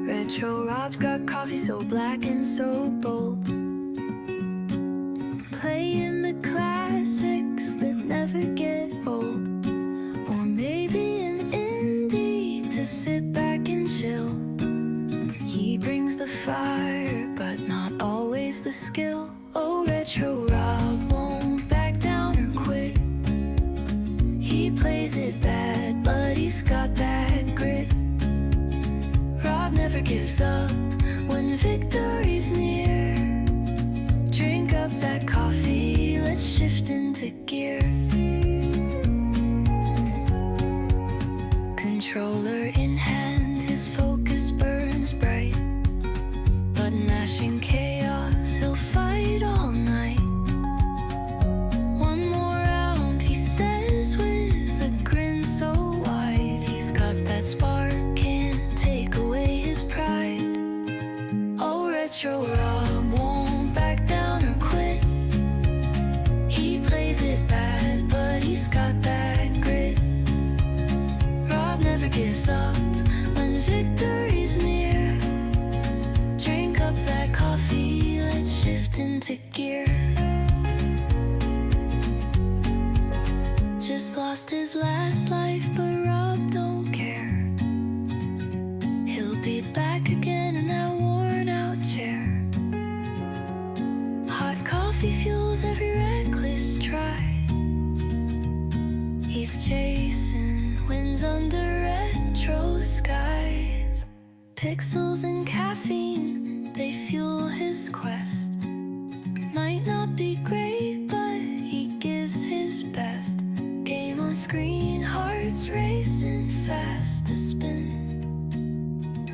Retro Rob's got coffee so black and so bold, playing the classics that never get old. Or maybe an indie to sit back and chill. He brings the fire, but not always the skill. Oh, Retro Rob won't back down or quit. He plays it bad, but he's got that grit. Rob never gives up when victory's near. Drink up that coffee, let's shift into gear. Controller in hand, his focus burns bright. Button mashing chaos, he'll fight all night. One more round, he says with a grin so wide. He's got that spark, can't take away his pride. Oh, Retro Rob won't back down or quit. He plays it bad, but he's got that grit. Rob never gives up when victory's near. Drink up that coffee, let's shift into gear. Just lost his last life, but Rob don't care. He'll be back again in that worn out chair. Hot coffee fuels every reckless try. He's chasing winds under retro skies. Pixels and caffeine, they fuel his quest. Might not be great, but he gives his best. Game on screen, hearts racing fast to spin.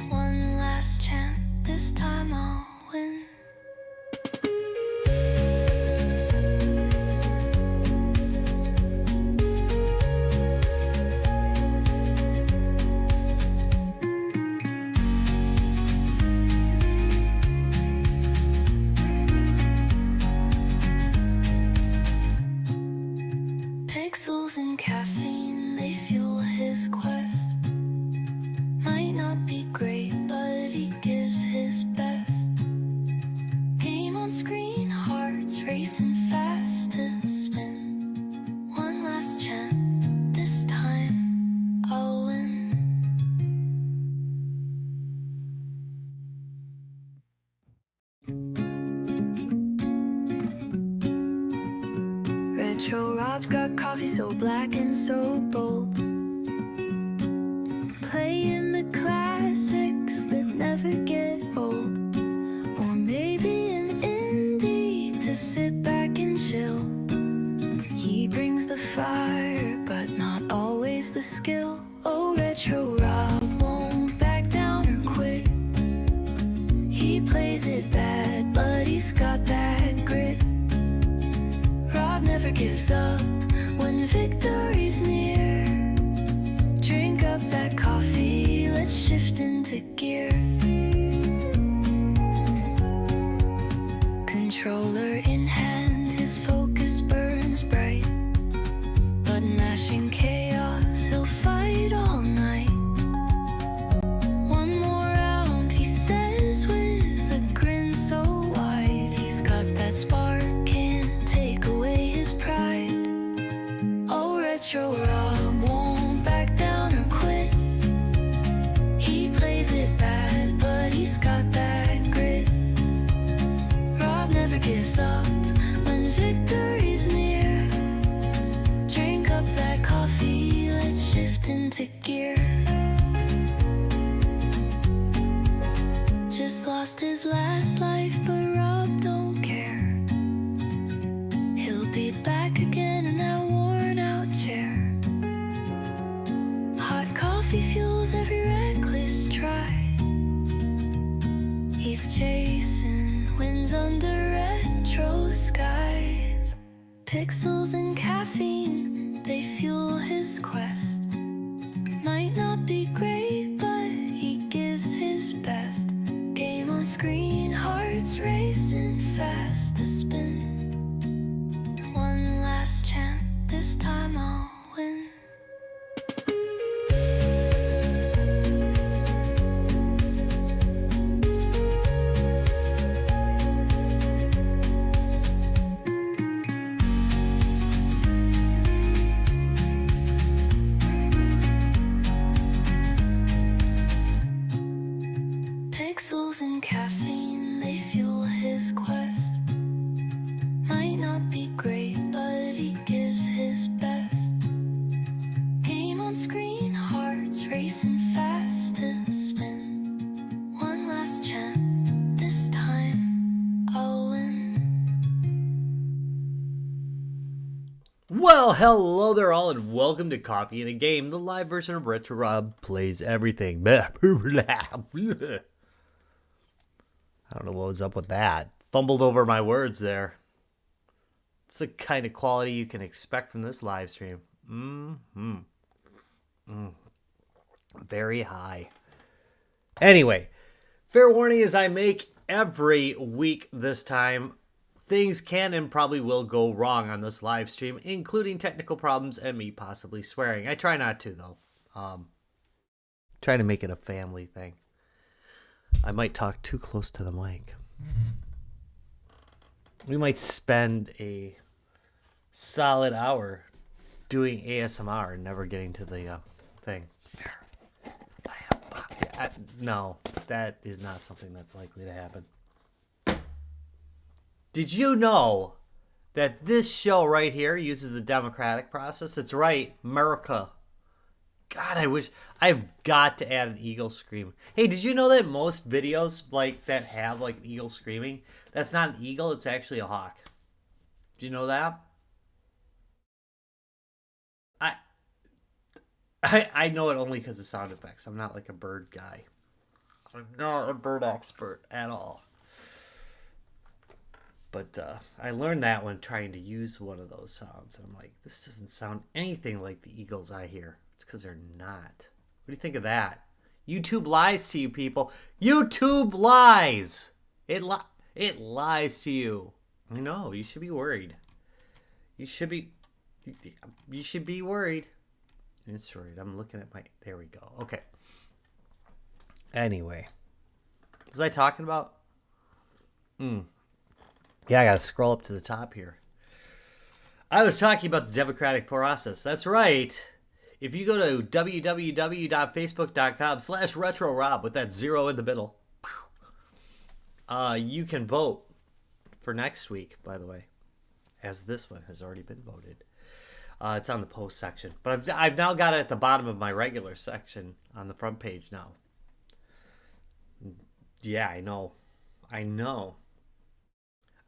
One last chance, this time I'll win. Pixels and caffeine, they fuel his quest. Might not be great, but he gives his best. Game on screen, hearts racing fast to spin. One last chance, this time I'll win. Retro Rob's got coffee so black and so bold, playing the classics that never get old. Or maybe an indie to sit back and chill. He brings the fire, but not always the skill. Oh, Retro Rob won't back down or quit. He plays it bad, but he's got that grit. Rob never gives up when victory's near. Drink up that coffee, let's shift into gear. Controller in hand, his focus burns bright. Button mashing chaos, he'll fight all night. One more round, he says with a grin so wide. He's got that spark, can't take away his pride. Oh, Retro Rob won't back down or quit. He plays it bad, but he's got that grit. Rob never gives up when victory's near. Drink up that coffee, let's shift into gear. Just lost his last life, but Rob don't care. He'll be back again in that worn out chair. Hot coffee fuels every reckless try. He's chasing winds under retro skies. Pixels and caffeine, they fuel his quest. Might not be great, but he gives his best. Game on screen, hearts racing fast to spin. One last chance, this time I'll win. Well, hello there all, and welcome to Coffee and a Game, the live version of Retro Rob Plays Everything. I don't know what was up with that. Fumbled over my words there. It's the kind of quality you can expect from this live stream. Very high. Anyway, fair warning as I make every week this time, things can and probably will go wrong on this live stream, including technical problems and me possibly swearing. I try not to, though. Try to make it a family thing. I might talk too close to the mic. We might spend a solid hour doing ASMR and never getting to the thing. No, that is not something that's likely to happen. Did you know that this show right here uses the democratic process? It's right, America. God, I wish I've got to add an eagle scream. Hey, did you know that most videos like that have like an eagle screaming, that's not an eagle, it's actually a hawk? Did you know that? I know it only because of sound effects. I'm not like a bird guy. I'm not a bird expert at all. But I learned that when trying to use one of those sounds. And I'm like, this doesn't sound anything like the eagles I hear. It's because they're not. What do you think of that? YouTube lies to you, people. YouTube lies. It lies to you. I know. You should be worried. You should be worried. It's right. I'm looking at my... There we go. Okay. Anyway. What was I talking about? Yeah, I got to scroll up to the top here. I was talking about the democratic process. That's right. If you go to www.facebook.com/RetroRob with that 0 in the middle, you can vote for next week, by the way, as this one has already been voted. It's on the post section. But I've now got it at the bottom of my regular section on the front page now. Yeah, I know.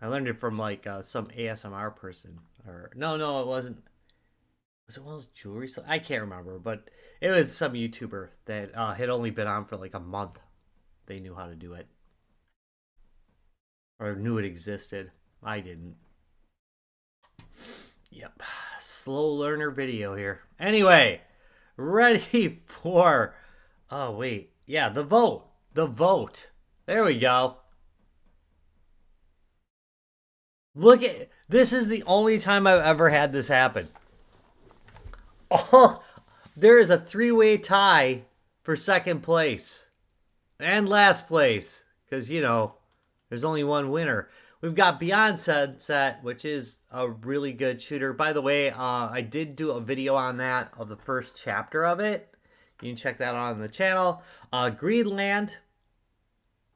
I learned it from like some ASMR person. Or no, it wasn't. Was it one of those jewelry? I can't remember. But it was some YouTuber that had only been on for like a month. They knew how to do it. Or knew it existed. I didn't. Yep. Slow learner video here. Anyway, ready for... Oh, wait. Yeah, the vote. The vote. There we go. Look at... This is the only time I've ever had this happen. Oh, there is a 3-way tie for second place. And last place. Because, you know, there's only one winner. We've got Beyond Sunset, which is a really good shooter. By the way, I did do a video on that, of the first chapter of it. You can check that out on the channel. Greenland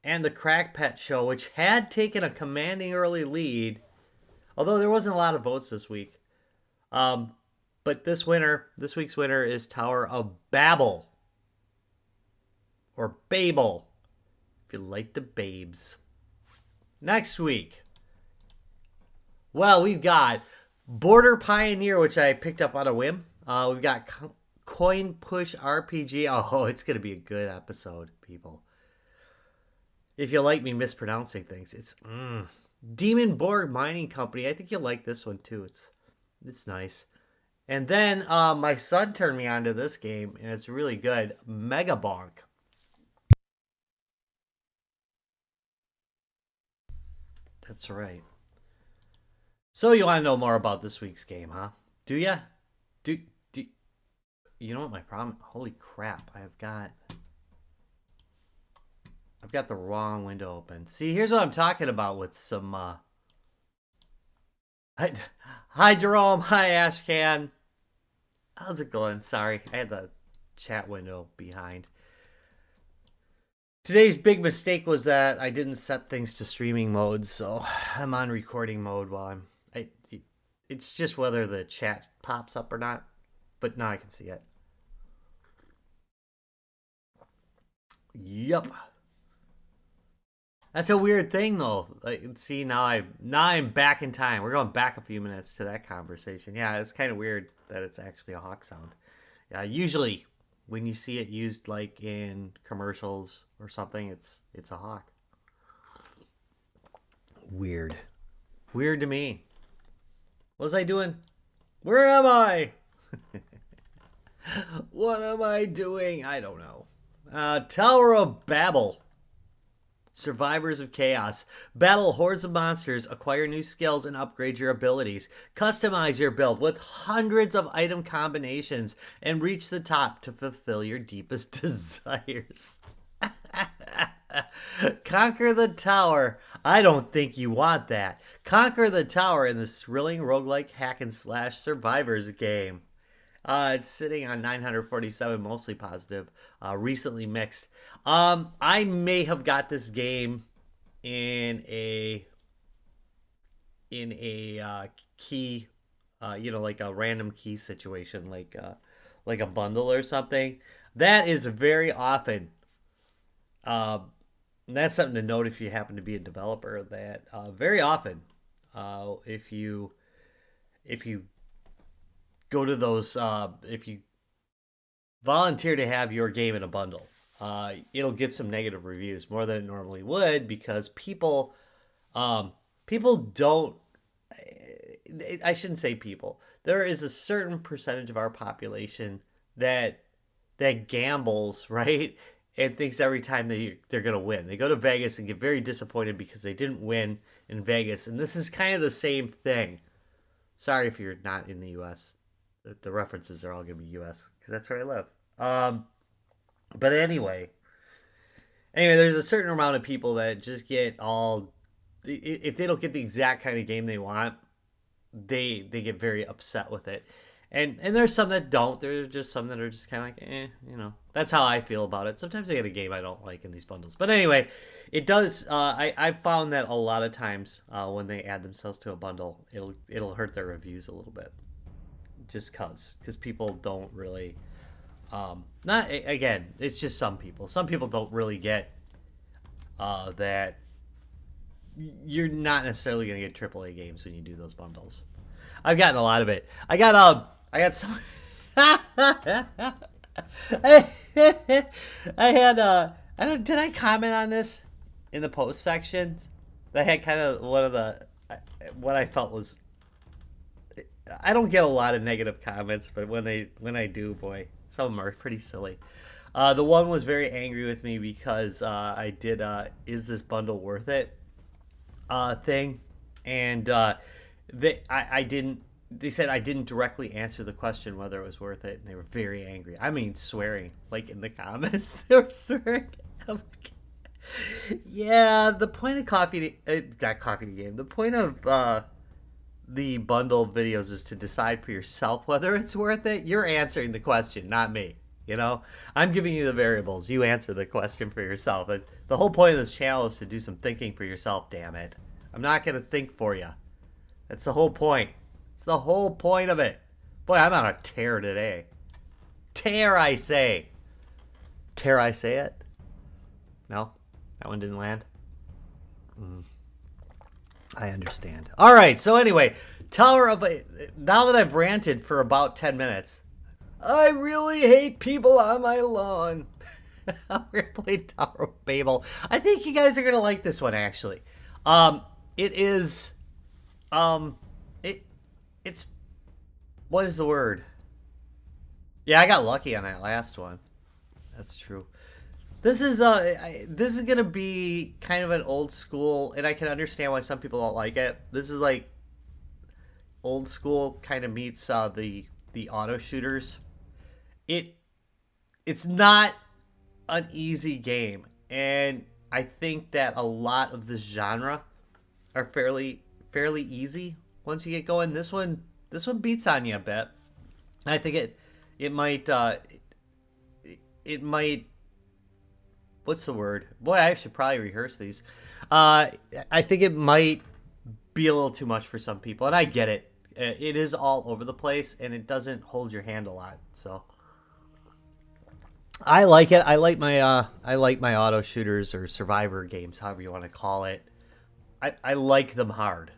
and the Crack Pet Show, which had taken a commanding early lead, although there wasn't a lot of votes this week. But this week's winner is Tower of Babel. Or Babel, if you like the babes. Next week, well, we've got Border Pioneer, which I picked up on a whim. We've got Coin Push RPG. Oh, it's going to be a good episode, people. If you like me mispronouncing things, it's Demon Borg Mining Company. I think you'll like this one, too. It's nice. And then my son turned me on to this game, and it's really good. Mega Bonk. That's right. So you want to know more about this week's game, huh? Do ya? Do you know what my problem? Holy crap! I've got the wrong window open. See, here's what I'm talking about with some. Hi Jerome. Hi Ashcan. How's it going? Sorry, I had the chat window behind. Today's big mistake was that I didn't set things to streaming mode, so I'm on recording mode while it's just whether the chat pops up or not, but now I can see it. Yup. That's a weird thing, though. Like, see, now I'm back in time. We're going back a few minutes to that conversation. Yeah, it's kind of weird that it's actually a hawk sound. Yeah, usually when you see it used like in commercials or something, it's a hawk. Weird. Weird to me. What was I doing? Where am I? What am I doing? I don't know. Tower of Babel. Survivors of Chaos. Battle hordes of monsters, acquire new skills, and upgrade your abilities. Customize your build with hundreds of item combinations and reach the top to fulfill your deepest desires. Conquer the tower. I don't think you want that. Conquer the tower in this thrilling roguelike hack and slash survivors game. It's sitting on 947, mostly positive, recently mixed. I may have got this game in a key, like a random key situation, like a bundle or something. That is very often. That's something to note if you happen to be a developer. That very often, if you go to those, if you volunteer to have your game in a bundle, it'll get some negative reviews, more than it normally would, because people don't, I shouldn't say people, there is a certain percentage of our population that gambles, right, and thinks every time they're going to win. They go to Vegas and get very disappointed because they didn't win in Vegas, and this is kind of the same thing. Sorry if you're not in the U.S., the references are all going to be U.S. because that's where I live. But anyway, there's a certain amount of people that just get all, if they don't get the exact kind of game they want, they get very upset with it. And there's some that don't. There's just some that are just kind of like, That's how I feel about it. Sometimes I get a game I don't like in these bundles. But anyway, it does. I've found that a lot of times when they add themselves to a bundle, it'll hurt their reviews a little bit. Just because people don't really, it's just some people. Some people don't really get that you're not necessarily going to get AAA games when you do those bundles. I've gotten a lot of it. I got some. Did I comment on this in the post section? I had kind of one of what I felt was. I don't get a lot of negative comments, but when I do, boy, some of them are pretty silly. The one was very angry with me because I did is this bundle worth it thing, and I didn't. They said I didn't directly answer the question whether it was worth it, and they were very angry. I mean, swearing, like in the comments, they were swearing. Yeah, the point of the point of the bundle videos is to decide for yourself whether it's worth it. You're answering the question, not me. I'm giving you the variables. You answer the question for yourself. And the whole point of this channel is to do some thinking for yourself, damn it. I'm not going to think for you. That's the whole point. It's the whole point of it. Boy, I'm on a tear today. Tear, I say. Tear, I say it? No? That one didn't land? I understand. All right, so anyway, now that I've ranted for about 10 minutes, I really hate people on my lawn. We're going to play Tower of Babel. I think you guys are going to like this one, actually. It's, what is the word? Yeah, I got lucky on that last one. That's true. This is gonna be kind of an old school, and I can understand why some people don't like it. This is like old school kind of meets the auto shooters. It's not an easy game, and I think that a lot of this genre are fairly easy once you get going. This one beats on you a bit. I think it might. What's the word? Boy, I should probably rehearse these. I think it might be a little too much for some people, and I get it. It is all over the place, and it doesn't hold your hand a lot. So, I like it. I like my auto shooters or survivor games, however you want to call it. I like them hard.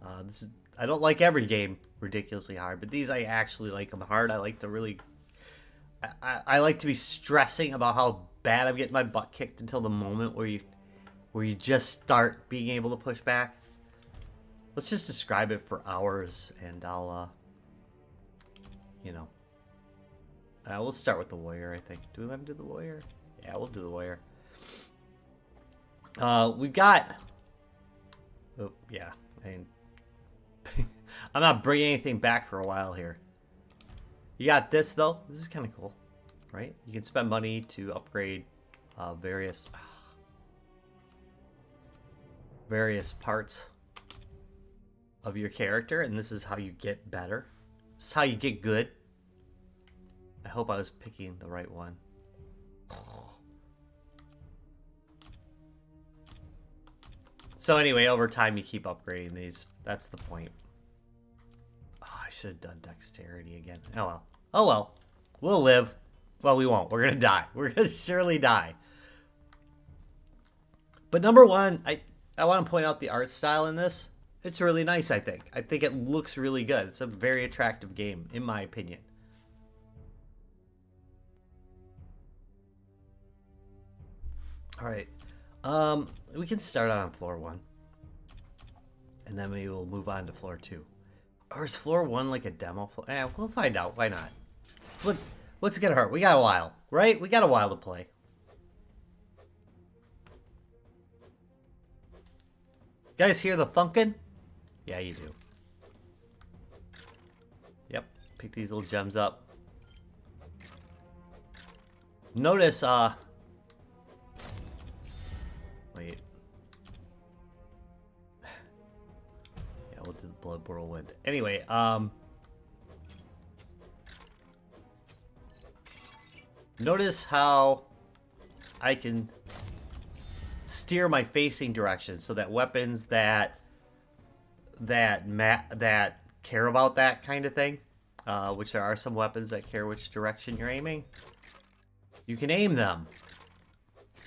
I don't like every game ridiculously hard, but these I actually like them hard. I like to really I like to be stressing about how bad I'm getting my butt kicked until the moment where you just start being able to push back. Let's just describe it for hours, and I'll you know, we'll start with the warrior. I think. Do we want to do the warrior? Yeah, we'll do the warrior. We've got. Oh yeah, I mean, I'm not bringing anything back for a while here. You got this though. This is kind of cool, right? You can spend money to upgrade various parts of your character, and this is how you get better. This is how you get good. I hope I was picking the right one. So anyway, over time you keep upgrading these. That's the point. Oh, I should have done dexterity again. Oh well. Oh well. We'll live. Well, we won't. We're gonna die. We're gonna surely die. But number one, I want to point out the art style in this. It's really nice, I think. I think it looks really good. It's a very attractive game, in my opinion. All right. We can start out on floor 1. And then we will move on to floor 2. Or is floor 1 like a demo floor? We'll find out. Why not? What's it gonna hurt? We got a while, right? We got a while to play. Guys hear the thunking? Yeah, you do. Yep. Pick these little gems up. Notice, wait. Yeah, we'll do the blood whirlwind. Anyway, notice how I can steer my facing direction so that weapons that care about that kind of thing, which there are some weapons that care which direction you're aiming, you can aim them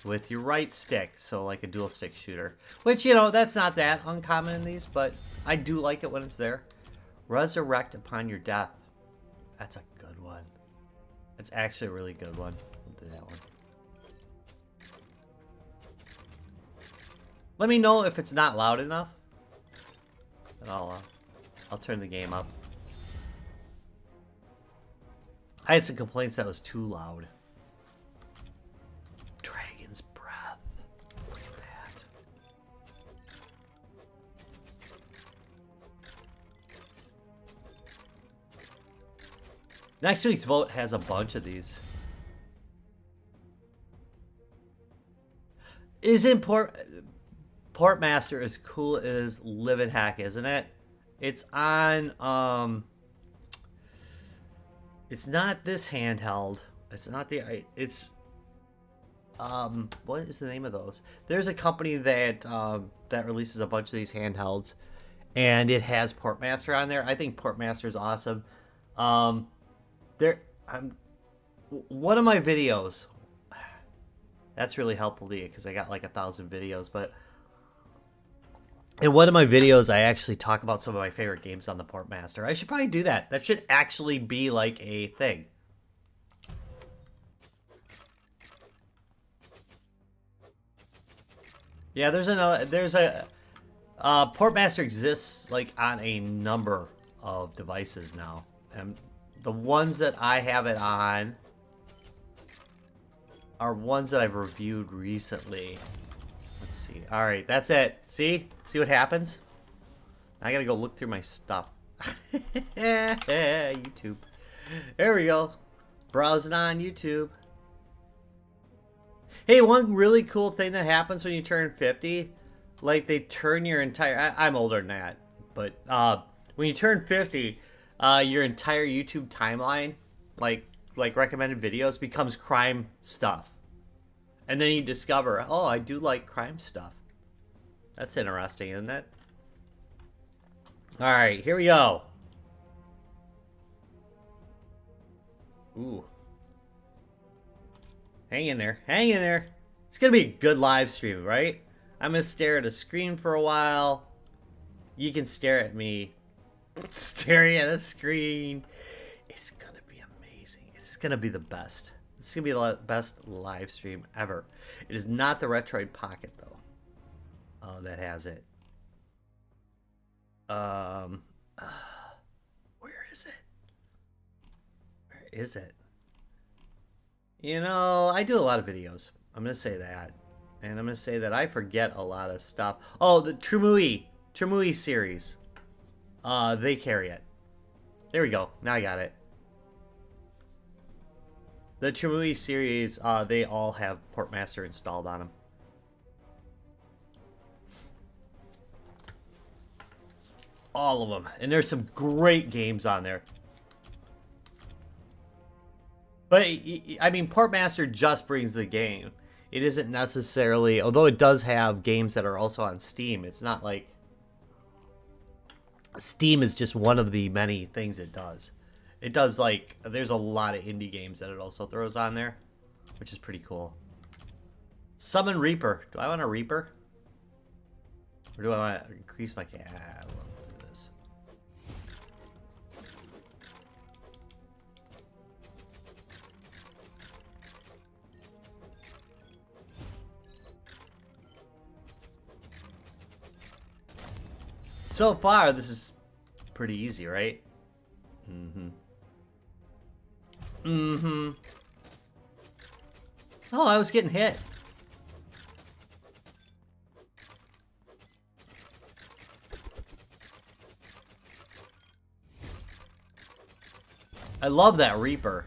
with your right stick, so like a dual stick shooter, which, you know, that's not that uncommon in these, but I do like it when it's there. Resurrect upon your death. That's a good one. It's actually a really good one. We'll do that one. Let me know if it's not loud enough, and I'll turn the game up. I had some complaints that it was too loud. Dragon's breath. Look at that. Next week's vote has a bunch of these. Isn't Portmaster as cool as Live and Hack, isn't it? It's on, it's not this handheld. It's not the, it's, what is the name of those? There's a company that, that releases a bunch of these handhelds, and it has Portmaster on there. I think Portmaster is awesome. One of my videos, that's really helpful to you because I got like 1,000 videos, but in one of my videos, I actually talk about some of my favorite games on the Portmaster. I should probably do that. That should actually be like a thing. Yeah, there's a Portmaster exists like on a number of devices now, and the ones that I have it on are ones that I've reviewed recently. Let's see. All right, that's it. See what happens? I gotta go look through my stuff. YouTube. There we go. Browsing on YouTube. Hey, one really cool thing that happens when you turn 50, like they turn your entire. I'm older than that, but when you turn 50, your entire YouTube timeline, like recommended videos, becomes crime stuff. And then you discover, oh, I do like crime stuff. That's interesting, isn't it? All right, here we go. Ooh. Hang in there. Hang in there. It's going to be a good live stream, right? I'm going to stare at a screen for a while. You can stare at me staring at a screen. It's going to be amazing. It's going to be the best. It's going to be the best live stream ever. It is not the Retroid Pocket, though. Oh, that has it. Where is it? Where is it? You know, I do a lot of videos. I'm going to say that. And I'm going to say that I forget a lot of stuff. Oh, the Tremui series. They carry it. There we go. Now I got it. The Tremui series, they all have Portmaster installed on them. All of them. And there's some great games on there. But, I mean, Portmaster just brings the game. It isn't necessarily... Although it does have games that are also on Steam, it's not like... Steam is just one of the many things it does. It does, like... There's a lot of indie games that it also throws on there, which is pretty cool. Summon Reaper. Do I want a Reaper? Or do I want to increase my... Ah, we'll do this. So far, this is pretty easy, right? Mm-hmm. Mm-hmm. Oh, I was getting hit. I love that Reaper.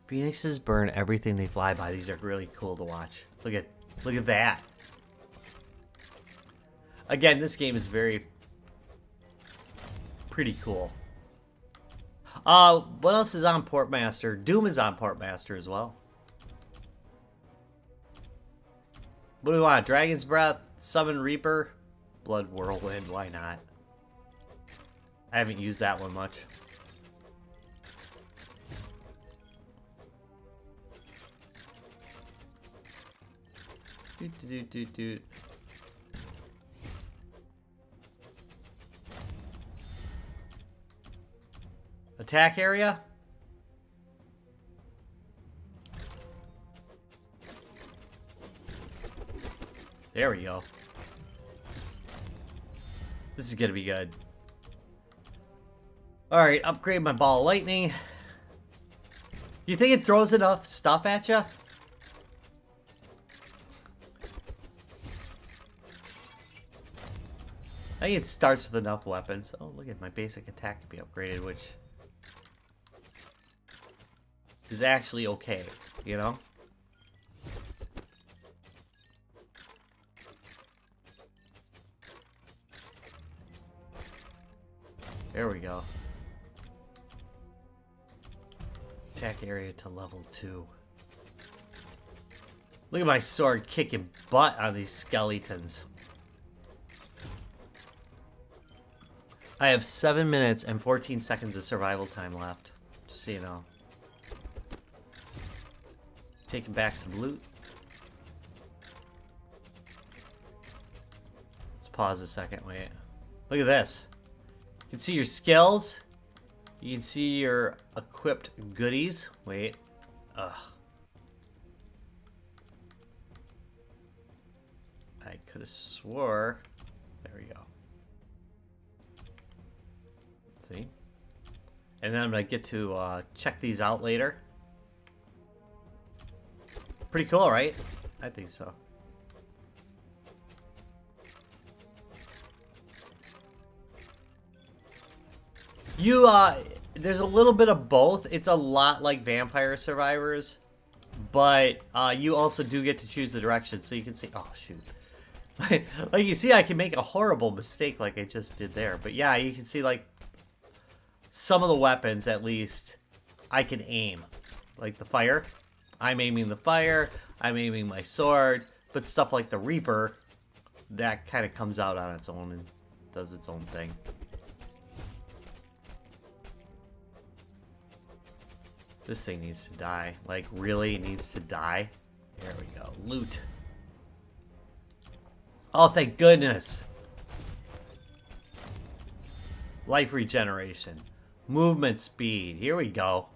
Phoenixes burn everything they fly by. These are really cool to watch. Look at that. Again, this game is pretty cool. What else is on Portmaster? Doom is on Portmaster as well. What do we want? Dragon's Breath, Summon Reaper, Blood Whirlwind. Why not? I haven't used that one much. Doot. Attack area? There we go. This is gonna be good. Alright, upgrade my ball of lightning. You think it throws enough stuff at you? I think it starts with enough weapons. Oh, look at my basic attack can be upgraded, which is actually okay, you know? There we go. Attack area to level 2. Look at my sword kicking butt on these skeletons. I have 7 minutes and 14 seconds of survival time left. Just so you know. Taking back some loot. Let's pause a second, wait. Look at this. You can see your skills. You can see your equipped goodies. Wait. Ugh. I could have swore. There we go. See? And then I'm going to get to check these out later. Pretty cool, right? I think so. There's a little bit of both. It's a lot like Vampire Survivors, but you also do get to choose the direction, so you can see. Oh shoot! Like you see, I can make a horrible mistake like I just did there. But yeah, you can see like some of the weapons at least I can aim, like the fire. I'm aiming the fire. I'm aiming my sword. But stuff like the Reaper, that kind of comes out on its own and does its own thing. This thing needs to die. Like, really needs to die. There we go. Loot. Oh, thank goodness. Life regeneration. Movement speed. Here we go.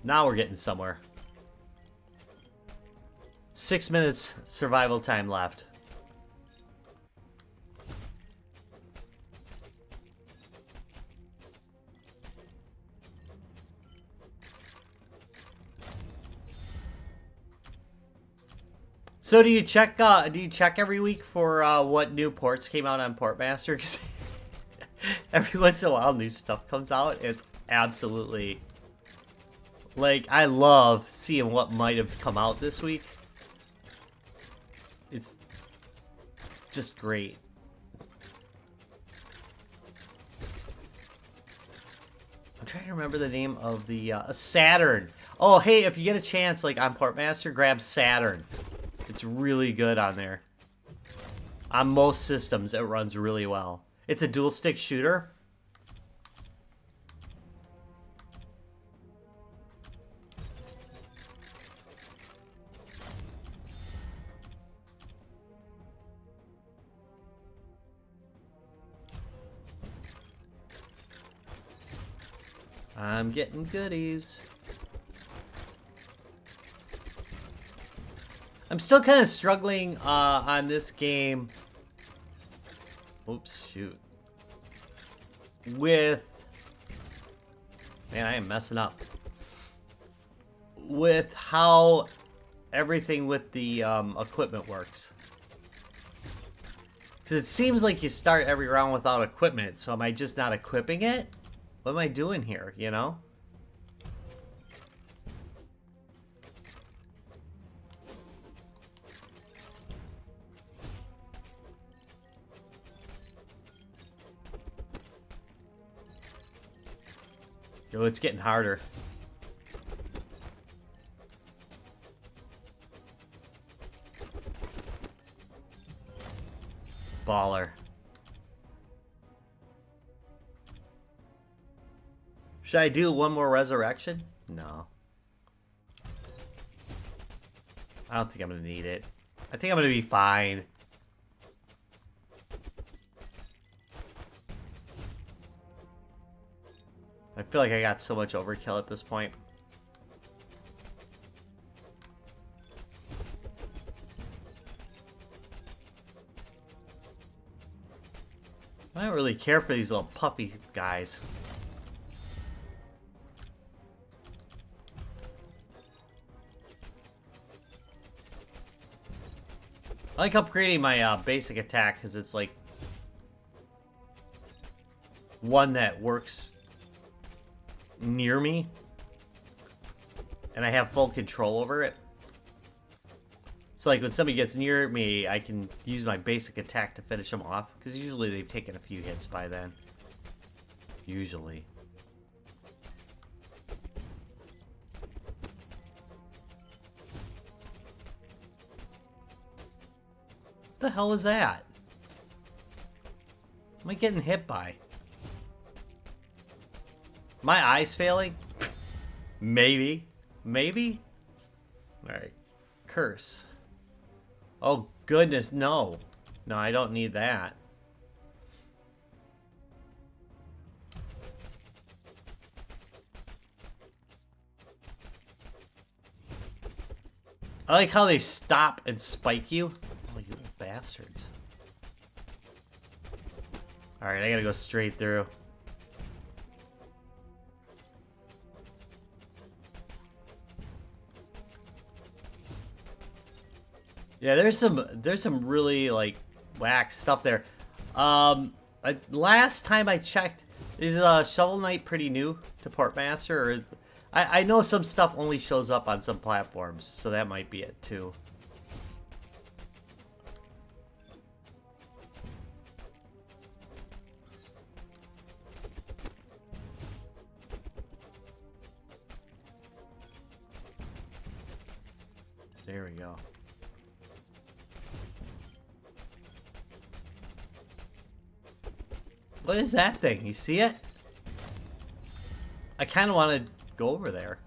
Now we're getting somewhere. 6 minutes survival time left. So do you check every week for what new ports came out on Portmaster? 'Cause every once in a while new stuff comes out. It's absolutely, like, I love seeing what might have come out this week. It's just great. I'm trying to remember the name of the Saturn. Oh, hey, if you get a chance, like on Portmaster, grab Saturn. It's really good on there. On most systems, it runs really well. It's a dual stick shooter. I'm getting goodies. I'm still kind of struggling on this game. Oops, shoot. With... Man, I am messing up. With how everything with the equipment works. Because it seems like you start every round without equipment, so am I just not equipping it? What am I doing here, you know? Yo, it's getting harder. Baller. Should I do one more resurrection? No. I don't think I'm gonna need it. I think I'm gonna be fine. I feel like I got so much overkill at this point. I don't really care for these little puppy guys. I like upgrading my basic attack because it's like one that works near me and I have full control over it. So like when somebody gets near me, I can use my basic attack to finish them off because usually they've taken a few hits by then. Usually. What the hell was that? What am I getting hit by? My eyes failing? Maybe. Maybe? Alright. Curse. Oh, goodness, no. No, I don't need that. I like how they stop and spike you. Oh, you little bastards. Alright, I gotta go straight through. Yeah, there's some really like whack stuff there. Last time I checked, is Shovel Knight pretty new to Portmaster? Or I know some stuff only shows up on some platforms, so that might be it too. There we go. What is that thing? You see it? I kind of want to go over there.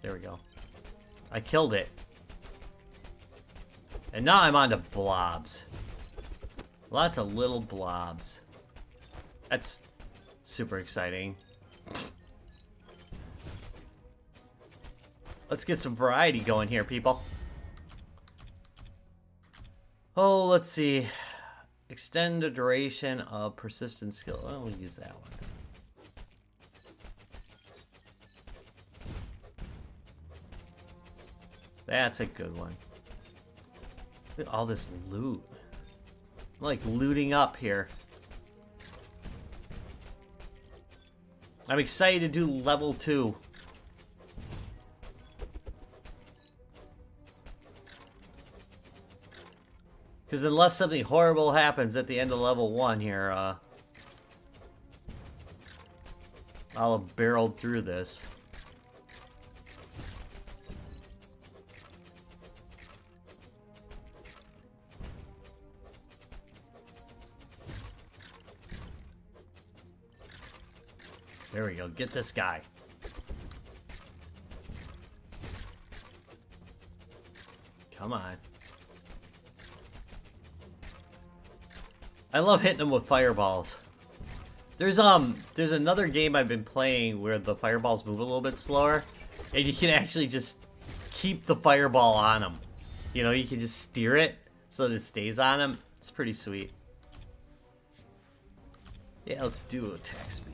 There we go. I killed it. And now I'm on to blobs. Lots of little blobs. That's super exciting. Let's get some variety going here, people. Oh, let's see. Extend the duration of persistent skill. Oh, we'll use that one. That's a good one. Look at all this loot. I'm like looting up here. I'm excited to do level 2. Because unless something horrible happens at the end of level 1 here, I'll have barreled through this. There we go. Get this guy. Come on. I love hitting them with fireballs. There's another game I've been playing where the fireballs move a little bit slower, and you can actually just keep the fireball on them. You know, you can just steer it so that it stays on them. It's pretty sweet. Yeah, let's do attack speed.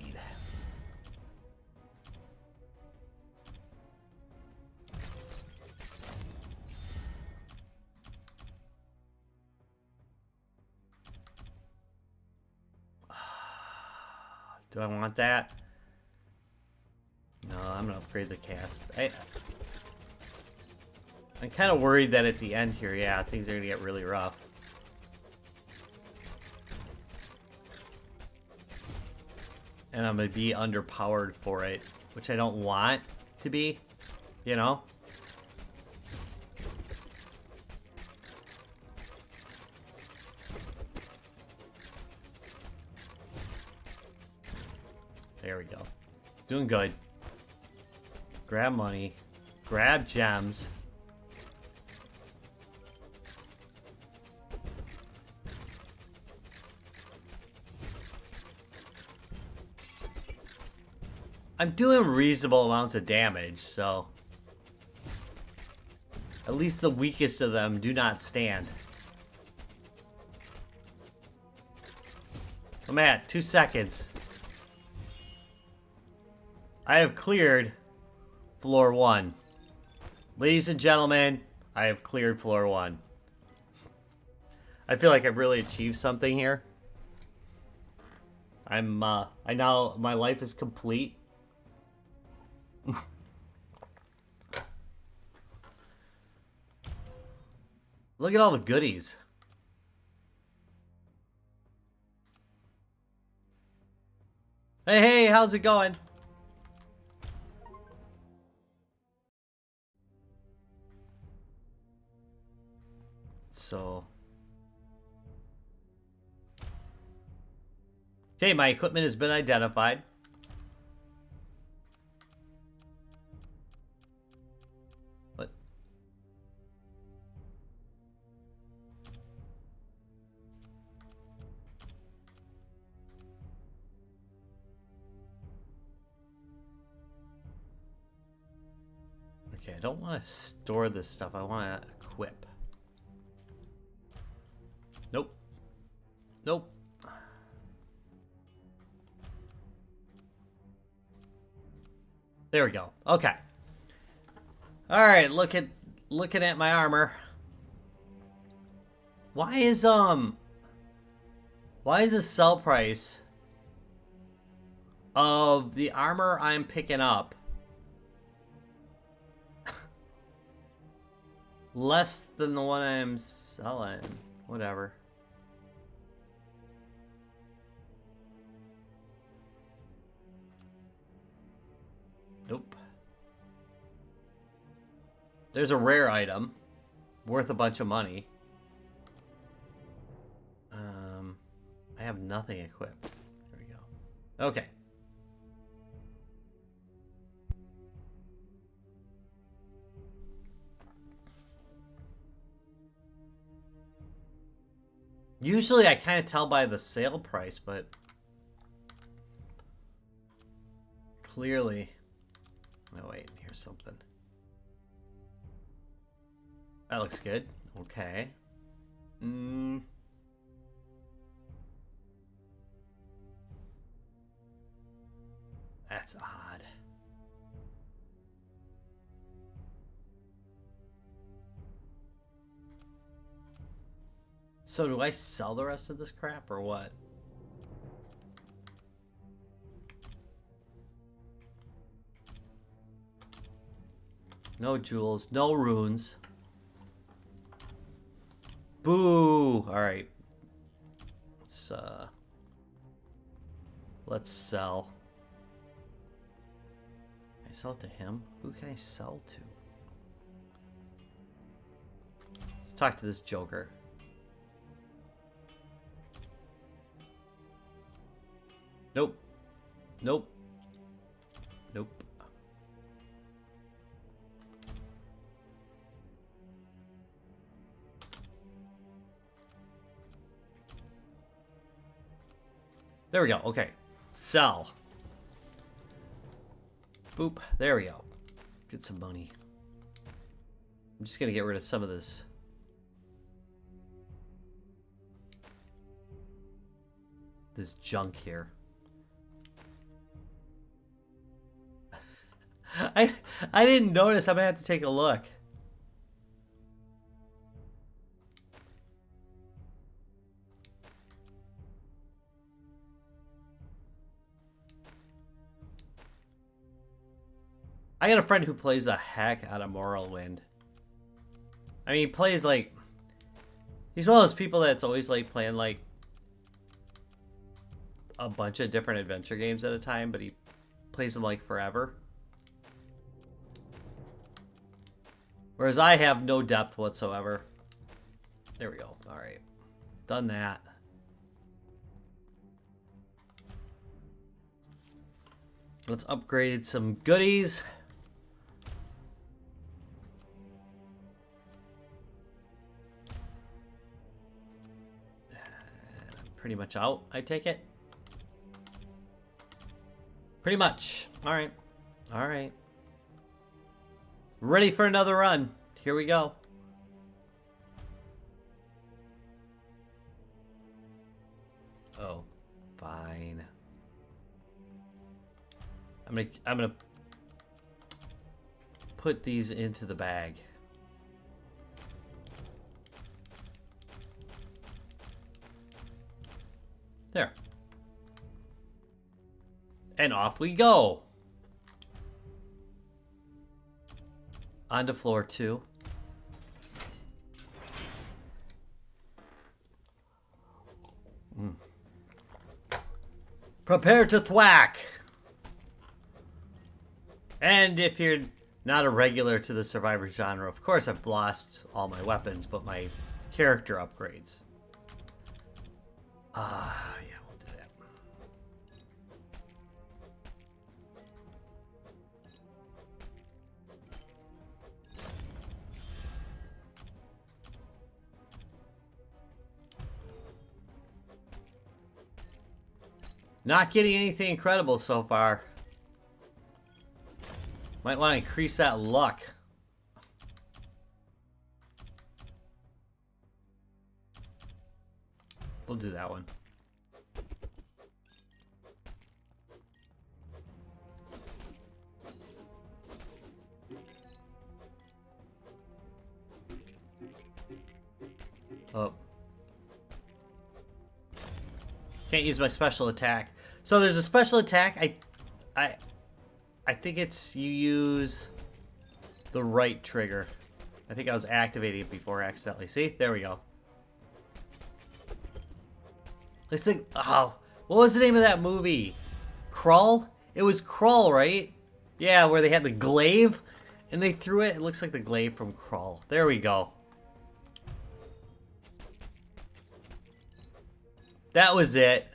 Do I want that? No, I'm gonna upgrade the cast. I'm kind of worried that at the end here, yeah, things are gonna get really rough. And I'm gonna be underpowered for it, which I don't want to be, you know? There we go. Doing good. Grab money. Grab gems. I'm doing reasonable amounts of damage, so at least the weakest of them do not stand. I'm at 2 seconds. I have cleared floor 1. Ladies and gentlemen, I have cleared floor 1. I feel like I've really achieved something here. I now, my life is complete. Look at all the goodies. Hey, how's it going? So, okay, my equipment has been identified. What? Okay, I don't want to store this stuff. I want to equip. Nope. Nope. There we go. Okay. All right, looking at my armor. Why is the sell price of the armor I'm picking up less than the one I'm selling? Whatever. Nope. There's a rare item, worth a bunch of money. I have nothing equipped. There we go. Okay. Usually I kind of tell by the sale price, but clearly... Oh, wait, here's something. That looks good. Okay. That's odd. So do I sell the rest of this crap or what? No jewels, no runes. Boo! Alright. Let's sell. Can I sell it to him? Who can I sell to? Let's talk to this joker. Nope. Nope. Nope. There we go. Okay. Sell. Boop. There we go. Get some money. I'm just going to get rid of some of this. This junk here. I didn't notice. I'm going to have to take a look. I got a friend who plays the heck out of Morrowind. I mean, he plays like... He's one of those people that's always like playing like a bunch of different adventure games at a time, but he plays them like forever. Whereas I have no depth whatsoever. There we go. Alright. Done that. Let's upgrade some goodies. Pretty much out, I take it. Pretty much. Alright. Alright. Ready for another run. Here we go. Oh, fine. I'm gonna put these into the bag. There. And off we go. On to floor 2. Prepare to thwack. And if you're not a regular to the survivor genre, of course I've lost all my weapons, but my character upgrades. Yeah, we'll do that. Not getting anything incredible so far. Might want to increase that luck. We'll do that one. Oh. Can't use my special attack. So there's a special attack. I think it's you use the right trigger. I think I was activating it before accidentally. See? There we go. It's like, oh, what was the name of that movie? Crawl? It was Crawl, right? Yeah, where they had the glaive and they threw it. It looks like the glaive from Crawl. There we go. That was it.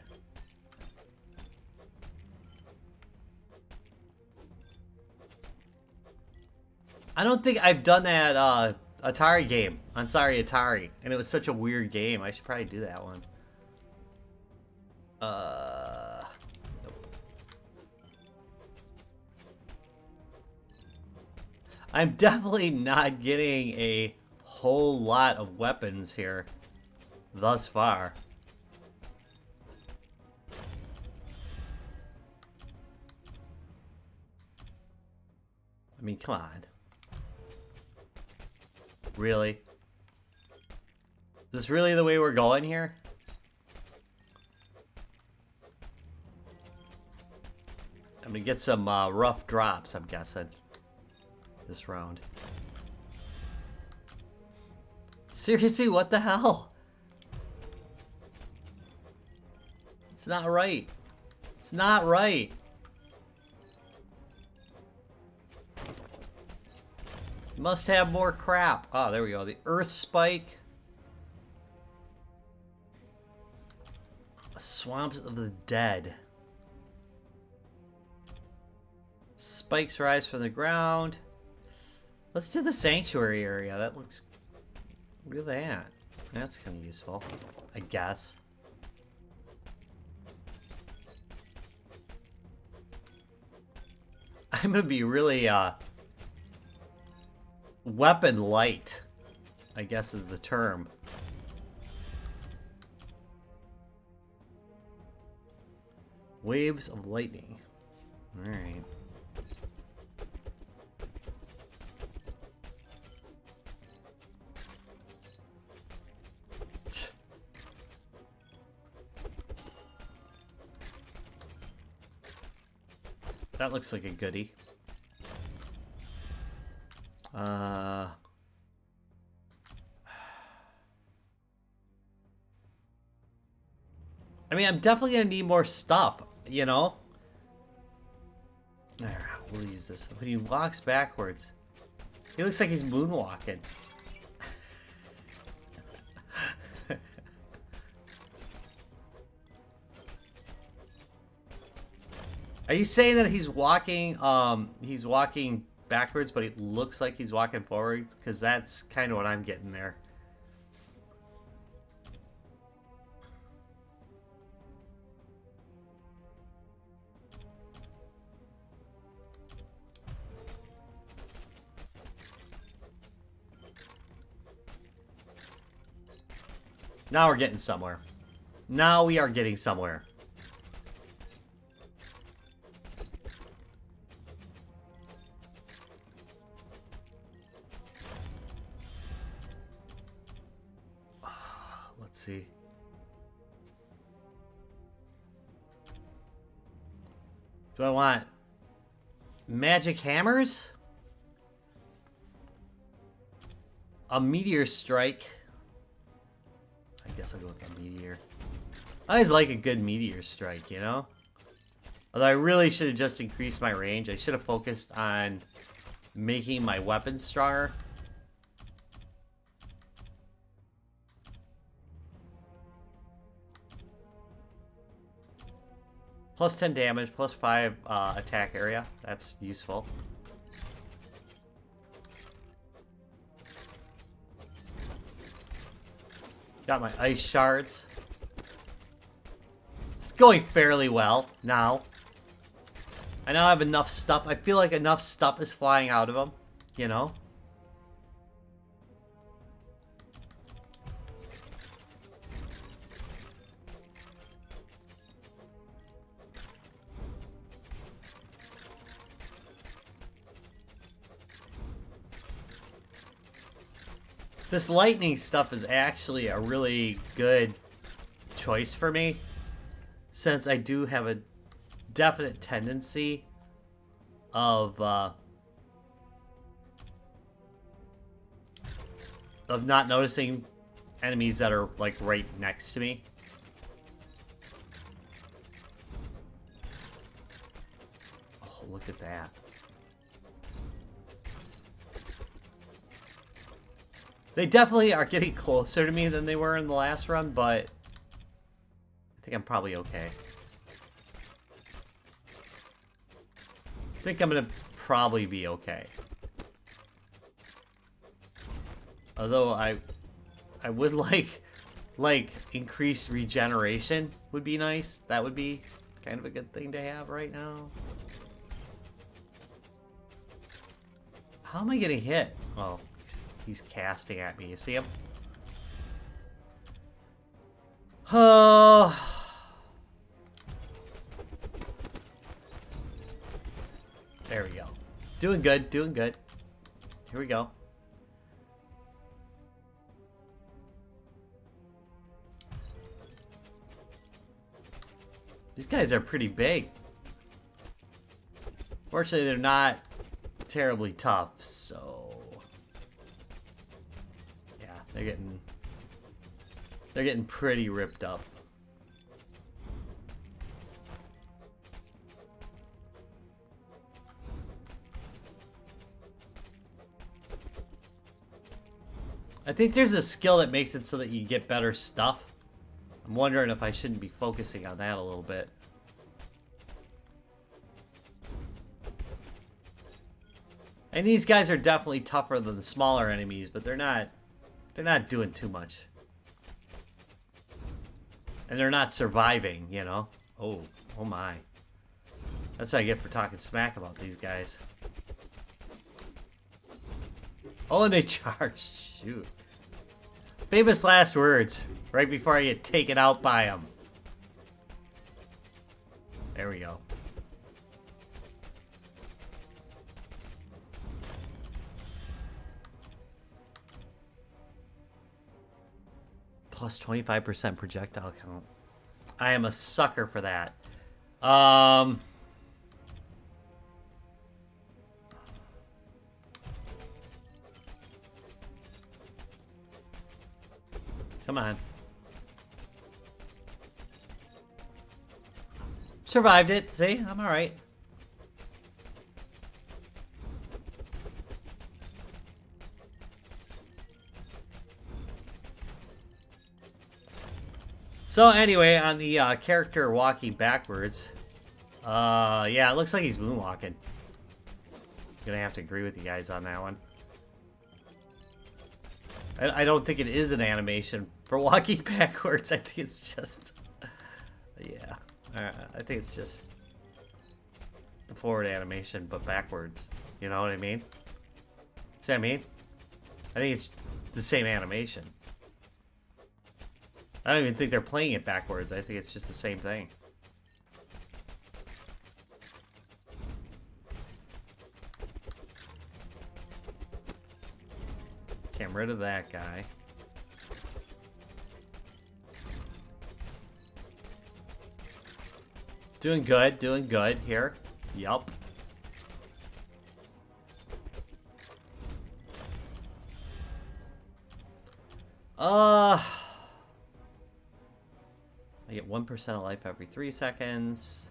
I don't think I've done that Atari game on Sorry Atari, and it was such a weird game. I should probably do that one. Nope. I'm definitely not getting a whole lot of weapons here thus far. I mean, come on. Really? Is this really the way we're going here? I'm gonna get some rough drops, I'm guessing, this round. Seriously, what the hell? It's not right. It's not right. Must have more crap. Oh, there we go. The earth spike. Swamps of the dead. Spikes rise from the ground. Let's do the sanctuary area. That looks... Look at that. That's kind of useful, I guess. I'm gonna be really, weapon light, I guess is the term. Waves of lightning. Alright. That looks like a goodie. I mean, I'm definitely gonna need more stuff, you know? There, we'll use this. When he walks backwards, he looks like he's moonwalking. Are you saying that he's walking backwards, but it looks like he's walking forward? Because that's kind of what I'm getting there. Now we're getting somewhere. Now we are getting somewhere. Let's see. Do I want magic hammers? A meteor strike. I guess I'll go with the meteor. I always like a good meteor strike, you know? Although I really should have just increased my range. I should have focused on making my weapons stronger. Plus 10 damage, plus 5 attack area. That's useful. Got my ice shards. It's going fairly well now. I now have enough stuff. I feel like enough stuff is flying out of them, you know? This lightning stuff is actually a really good choice for me, since I do have a definite tendency of not noticing enemies that are like right next to me. Oh, look at that. They definitely are getting closer to me than they were in the last run, but think I'm probably okay. I think I'm gonna probably be okay. Although I would like increased regeneration would be nice. That would be kind of a good thing to have right now. How am I getting hit? Oh, he's casting at me. You see him? Oh. There we go. Doing good, doing good. Here we go. These guys are pretty big. Fortunately, they're not terribly tough, so yeah, they're getting pretty ripped up. I think there's a skill that makes it so that you get better stuff. I'm wondering if I shouldn't be focusing on that a little bit. And these guys are definitely tougher than the smaller enemies, but they're not doing too much. And they're not surviving, you know? Oh my. That's what I get for talking smack about these guys. Oh, and they charge. Shoot. Famous last words. Right before I get taken out by them. There we go. Plus 25% projectile count. I am a sucker for that. Come on. Survived it. See? I'm alright. So anyway, on the character walking backwards, yeah, it looks like he's moonwalking. Gonna have to agree with you guys on that one. I don't think it is an animation for walking backwards. I think it's just, yeah, I think it's just the forward animation, but backwards. You know what I mean? See what I mean? I think it's the same animation. I don't even think they're playing it backwards. I think it's just the same thing. Okay, I'm rid of that guy. Doing good here. Yup. I get 1% of life every 3 seconds.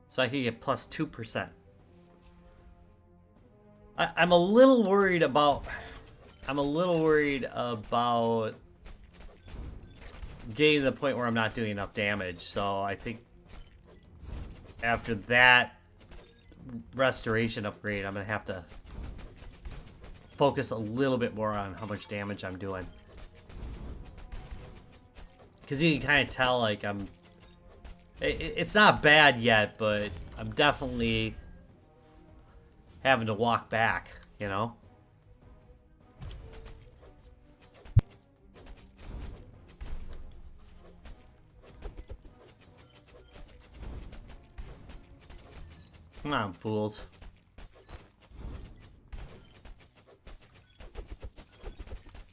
So I can get plus 2%. I'm a little worried about getting to the point where I'm not doing enough damage. So I think after that restoration upgrade, I'm gonna have to focus a little bit more on how much damage I'm doing. Because you can kind of tell, like, it's not bad yet, but I'm definitely having to walk back, you know? Come on, fools.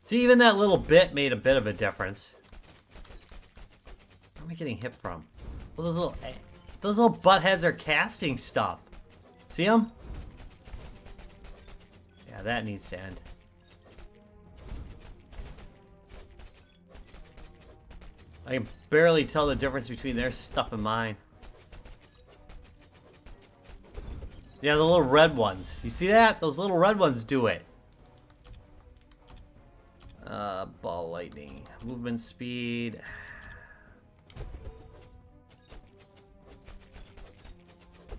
See, even that little bit made a bit of a difference. Where am I getting hit from? Well, those little buttheads are casting stuff. See them? Yeah, that needs to end. I can barely tell the difference between their stuff and mine. Yeah, the little red ones. You see that? Those little red ones do it. Ball lightning. Movement speed.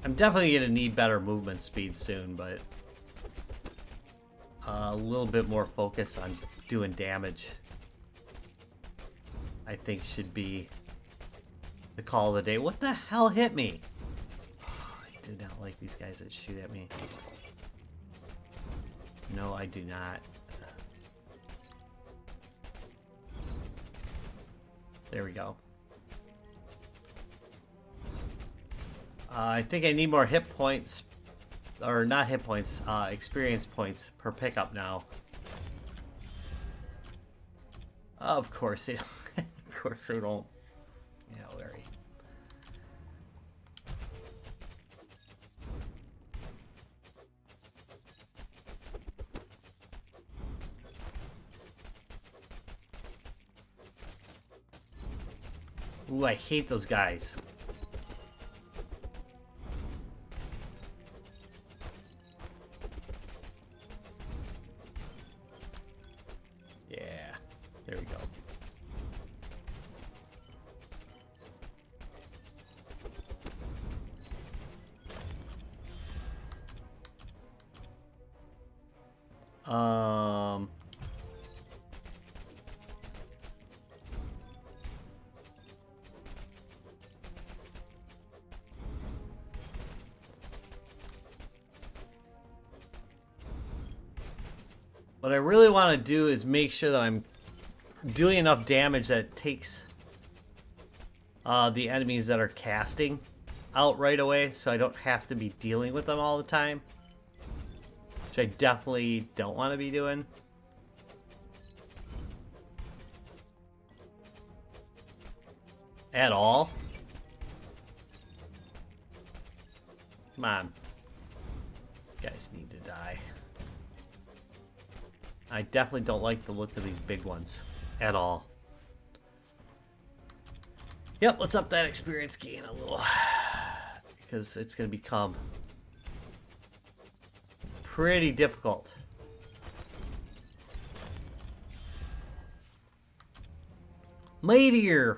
I'm definitely going to need better movement speed soon, but a little bit more focus on doing damage, I think, should be the call of the day. What the hell hit me? Oh, I do not like these guys that shoot at me. No, I do not. There we go. I think I need more hit points, or not hit points, experience points per pickup now. Of course they don't. Of course they don't. Yeah, Larry. Ooh, I hate those guys. Yeah, there we go. What I really want to do is make sure that I'm doing enough damage that takes the enemies that are casting out right away, so I don't have to be dealing with them all the time, which I definitely don't want to be doing. At all. Come on. You guys need to die. I definitely don't like the look of these big ones at all. Yep, let's up that experience gain a little, because it's going to become pretty difficult. Mightier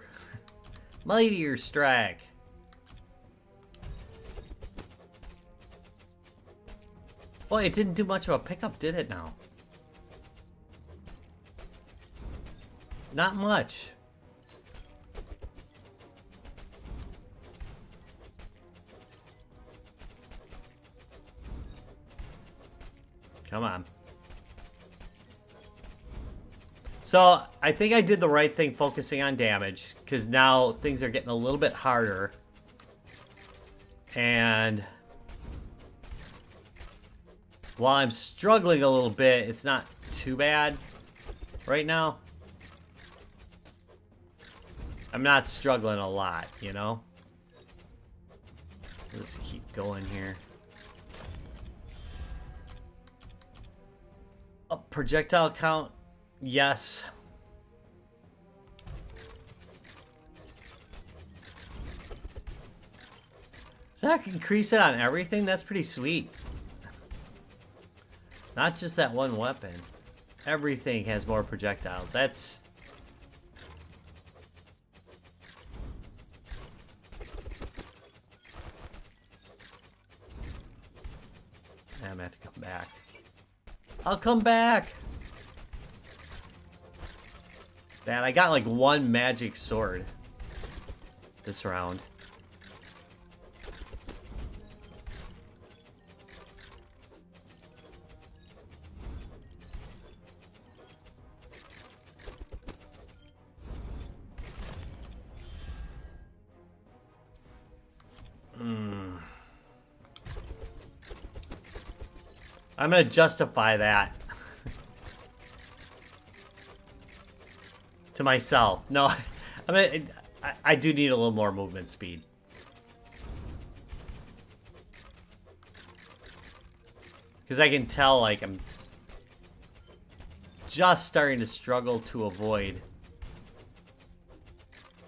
strike. Boy, it didn't do much of a pickup, did it now? Not much. Come on. So, I think I did the right thing focusing on damage, because now things are getting a little bit harder. And while I'm struggling a little bit, it's not too bad right now. I'm not struggling a lot, you know? Let's keep going here. Up projectile count, yes. So I can increase it on everything? That's pretty sweet. Not just that one weapon. Everything has more projectiles. That's... I'm gonna have to come back. I'll come back! Man, I got like one magic sword this round. I'm gonna justify that to myself. No, I do need a little more movement speed. Because I can tell, like, I'm just starting to struggle to avoid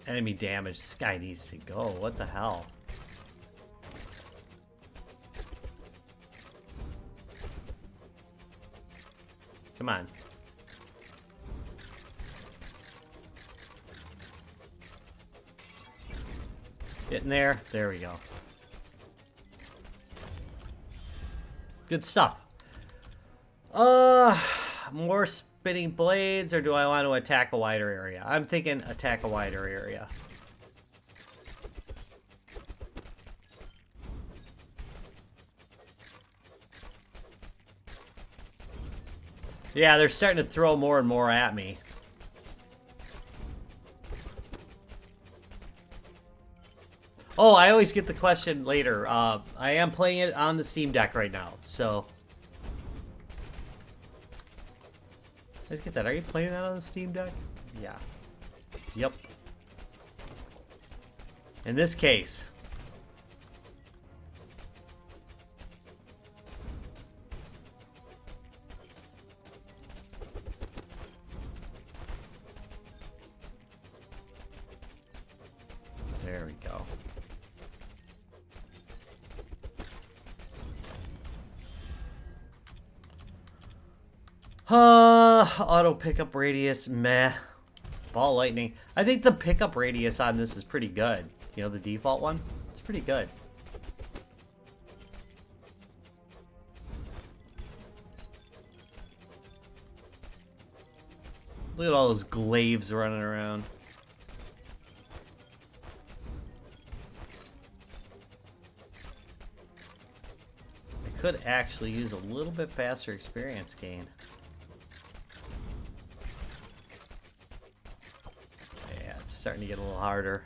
enemy damage. This guy needs to go. What the hell? Come on. Getting there. There we go. Good stuff. More spinning blades, or do I want to attack a wider area? I'm thinking attack a wider area. Yeah, they're starting to throw more and more at me. Oh, I always get the question later. I am playing it on the Steam Deck right now, so... Let's get that. Are you playing that on the Steam Deck? Yeah. Yep. In this case... There we go. Auto pickup radius, meh. Ball lightning. I think the pickup radius on this is pretty good. You know, the default one? It's pretty good. Look at all those glaives running around. I could actually use a little bit faster experience gain. Yeah, it's starting to get a little harder.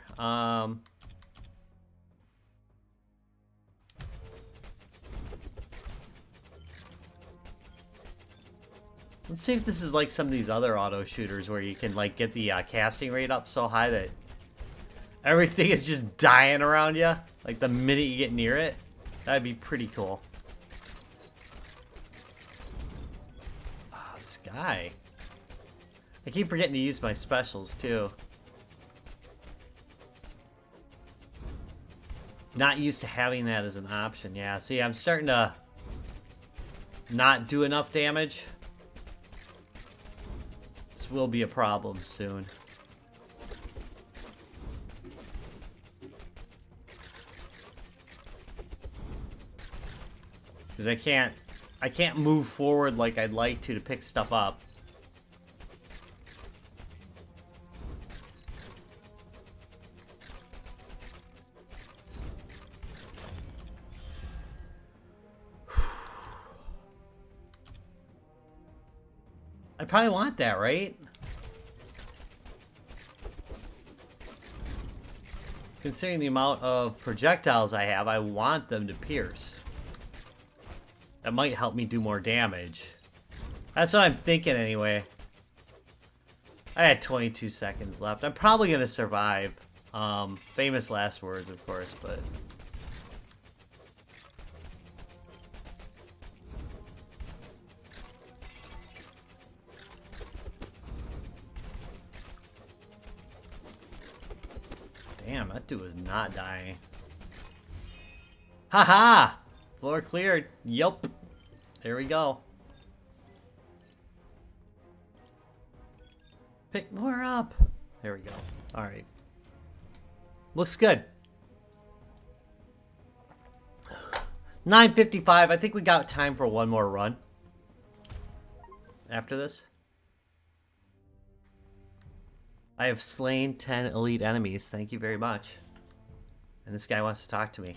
Let's see if this is like some of these other auto shooters where you can like get the casting rate up so high that everything is just dying around you. Like the minute you get near it. That'd be pretty cool. Oh, this guy. I keep forgetting to use my specials too. Not used to having that as an option. Yeah, see, I'm starting to not do enough damage. This will be a problem soon. Because I can't move forward like I'd like to pick stuff up. I probably want that, right? Considering the amount of projectiles I have, I want them to pierce. That might help me do more damage. That's what I'm thinking anyway. I had 22 seconds left. I'm probably going to survive. Famous last words, of course, but... Damn, that dude was not dying. Haha! Floor cleared. Yup. There we go. Pick more up. There we go. Alright. Looks good. 9:55. I think we got time for one more run. After this. I have slain 10 elite enemies. Thank you very much. And this guy wants to talk to me.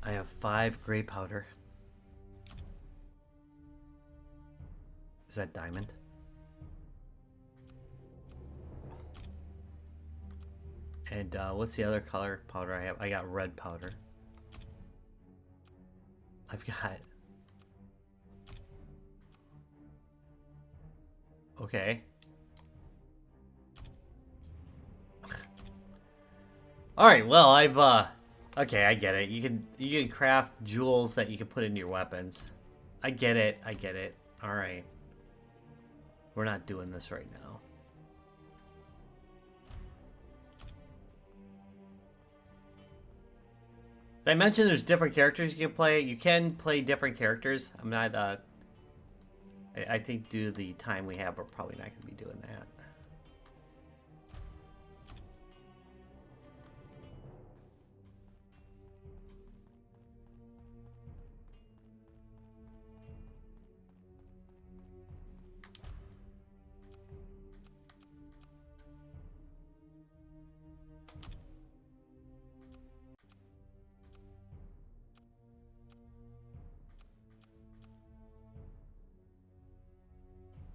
I have 5 gray powder. Is that diamond? And what's the other color powder I have? I got red powder. I've got... Okay. Alright, well, I've... Okay, I get it. You can craft jewels that you can put into your weapons. I get it. I get it. Alright. We're not doing this right now. Did I mention there's different characters you can play? You can play different characters. I'm not, I think due to the time we have, we're probably not going to be doing that.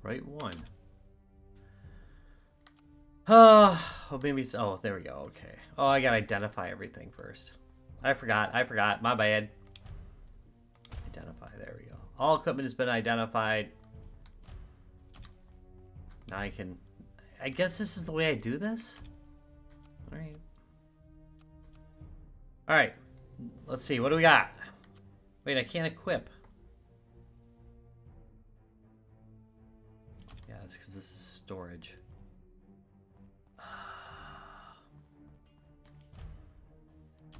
Right one. Oh, maybe it's... Oh, there we go. Okay. Oh, I gotta identify everything first. I forgot. My bad. Identify. There we go. All equipment has been identified. Now I can... I guess this is the way I do this? Alright. Alright. Let's see. What do we got? Wait, I can't equip. Yeah, it's because this is storage.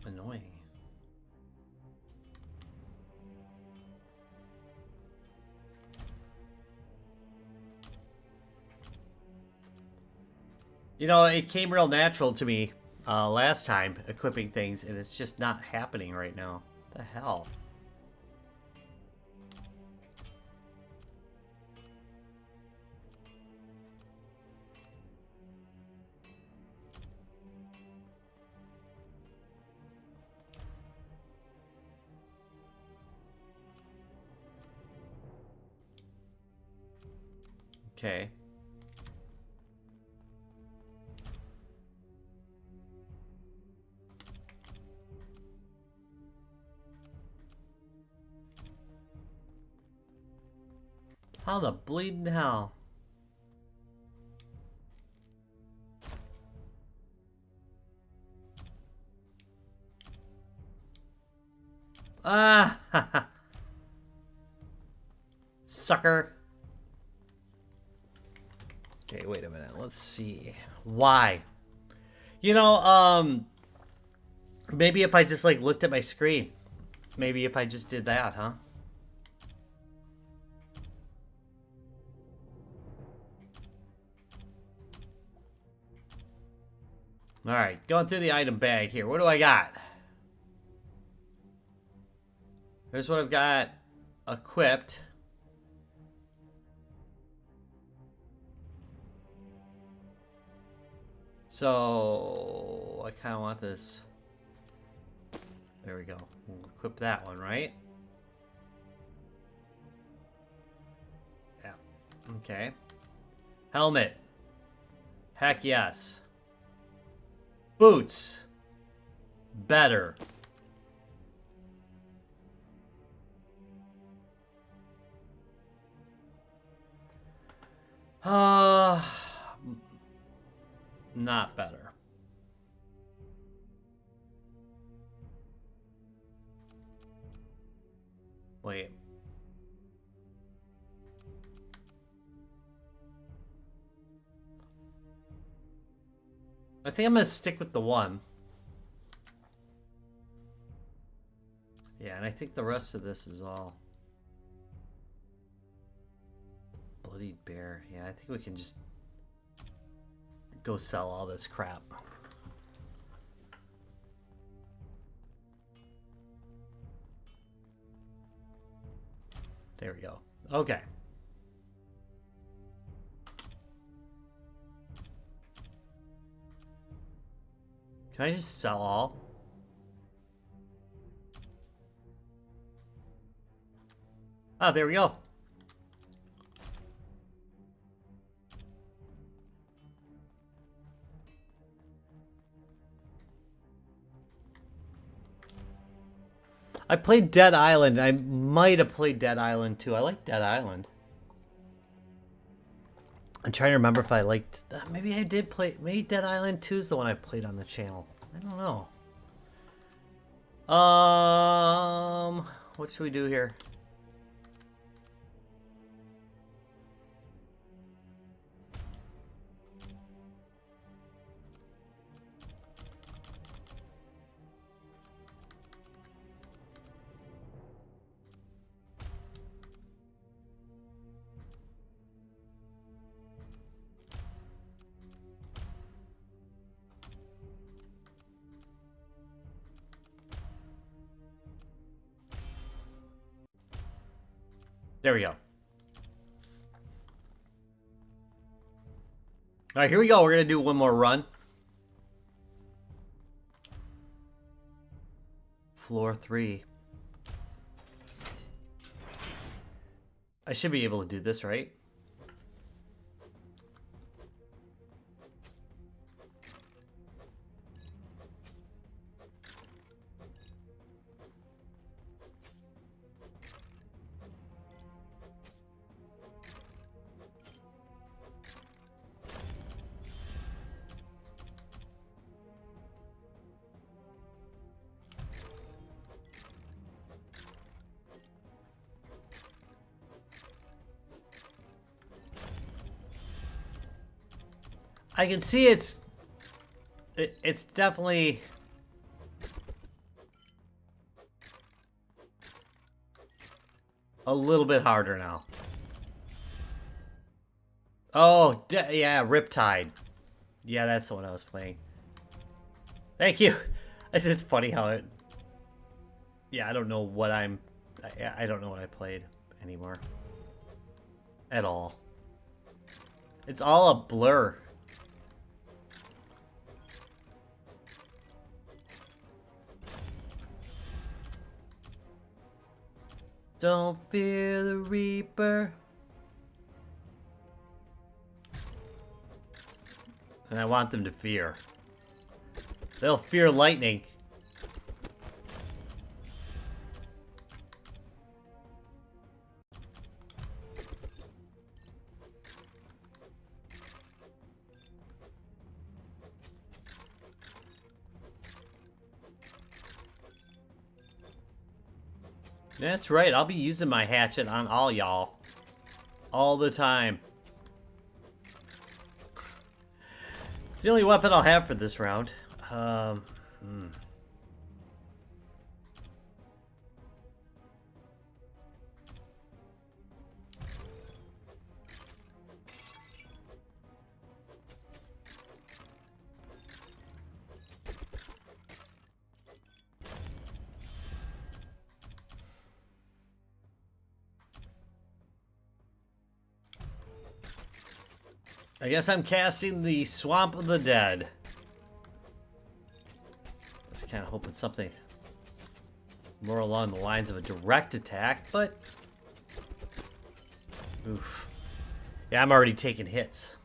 Annoying. You know, it came real natural to me last time, equipping things, and it's just not happening right now. What the hell? Okay. How the bleeding hell? Ah! Sucker. Okay, wait a minute. Let's see. Why? You know, maybe if I just, like, looked at my screen. Maybe if I just did that, huh? Alright, going through the item bag here. What do I got? Here's what I've got equipped. So, I kind of want this. There we go. We'll equip that one, right? Yeah. Okay. Helmet. Heck yes. Boots. Better. Not better. Wait. I think I'm gonna stick with the one. Yeah, and I think the rest of this is all. Bloody bear. Yeah, I think we can just go sell all this crap. There we go. Okay. Can I just sell all? Oh, there we go. I played Dead Island. I might have played Dead Island too. I like Dead Island. I'm trying to remember if I liked... maybe I did play... Maybe Dead Island 2 is the one I played on the channel. I don't know. What should we do here? There we go. All right, here we go. We're going to do one more run. Floor 3. I should be able to do this, right? I can see it's definitely a little bit harder now. Oh, yeah, Riptide. Yeah, that's the one I was playing. Thank you. It's funny how it... Yeah, I don't know what I don't know what I played anymore. At all. It's all a blur. Don't fear the Reaper. And I want them to fear. They'll fear lightning. That's right, I'll be using my hatchet on all y'all. All the time. It's the only weapon I'll have for this round. I guess I'm casting the Swamp of the Dead. I was kind of hoping something more along the lines of a direct attack, but... Oof. Yeah, I'm already taking hits.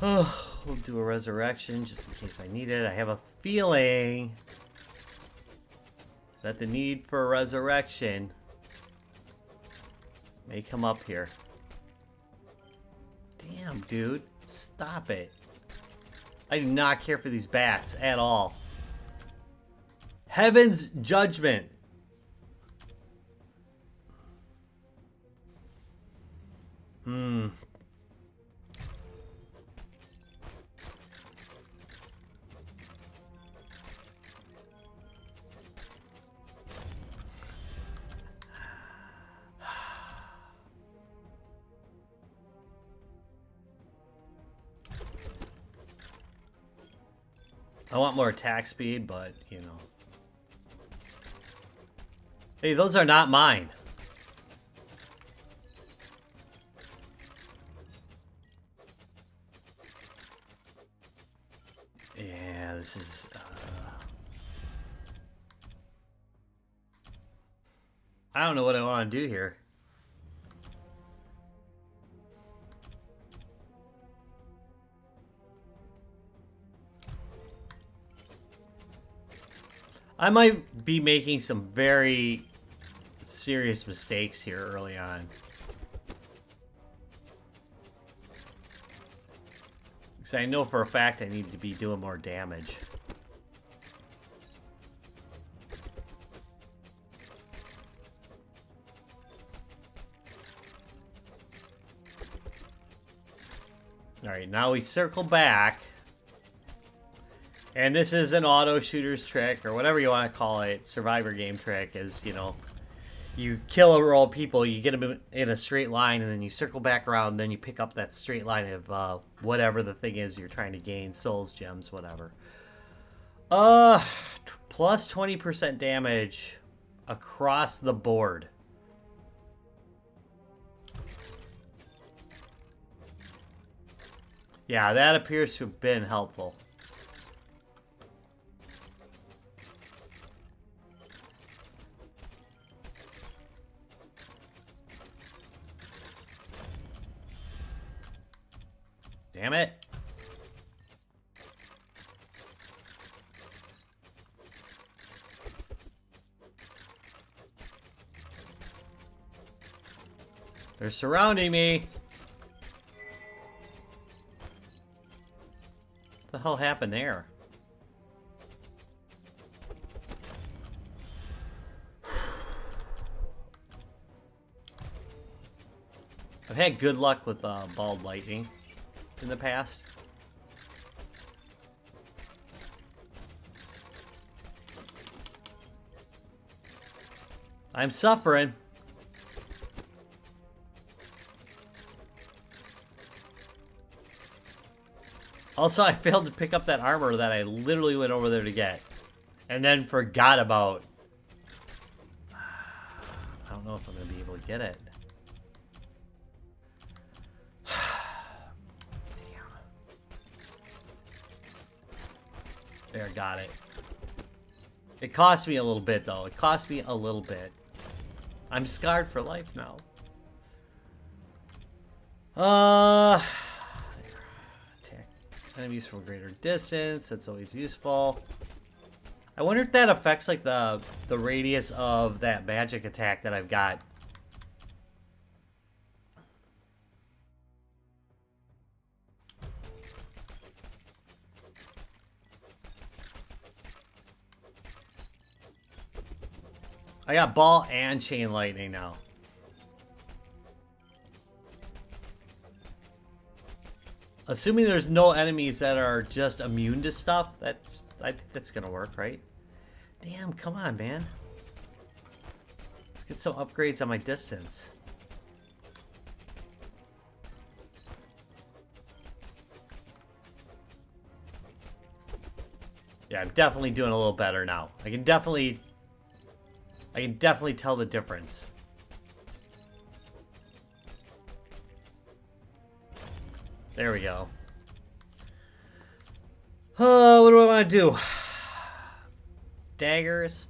Oh, we'll do a resurrection just in case I need it. I have a feeling that the need for a resurrection may come up here. Damn, dude. Stop it. I do not care for these bats at all. Heaven's Judgment. I want more attack speed, but, you know. Hey, those are not mine. Yeah, this is... I don't know what I want to do here. I might be making some very serious mistakes here early on. Because I know for a fact I need to be doing more damage. Alright, now we circle back. And this is an auto shooter's trick, or whatever you want to call it, survivor game trick, is, you know, you kill a row of people, you get them in a straight line, and then you circle back around, and then you pick up that straight line of whatever the thing is you're trying to gain, souls, gems, whatever. Plus 20% damage. across the board. Yeah, that appears to have been helpful. Damn it. They're surrounding me. What the hell happened there? I've had good luck with ball lightning in the past. I'm suffering. Also, I failed to pick up that armor that I literally went over there to get. And then forgot about. I don't know if I'm going to be able to get it. Damn. There, got it. It cost me a little bit, though. It cost me a little bit. I'm scarred for life now. Attack enemies from a greater distance. That's always useful. I wonder if that affects like the radius of that magic attack that I've got. I got ball and chain lightning now. Assuming there's no enemies that are just immune to stuff, I think that's gonna work, right? Damn, come on, man. Let's get some upgrades on my distance. Yeah, I'm definitely doing a little better now. I can definitely tell the difference. There we go. Oh, what do I want to do? Daggers?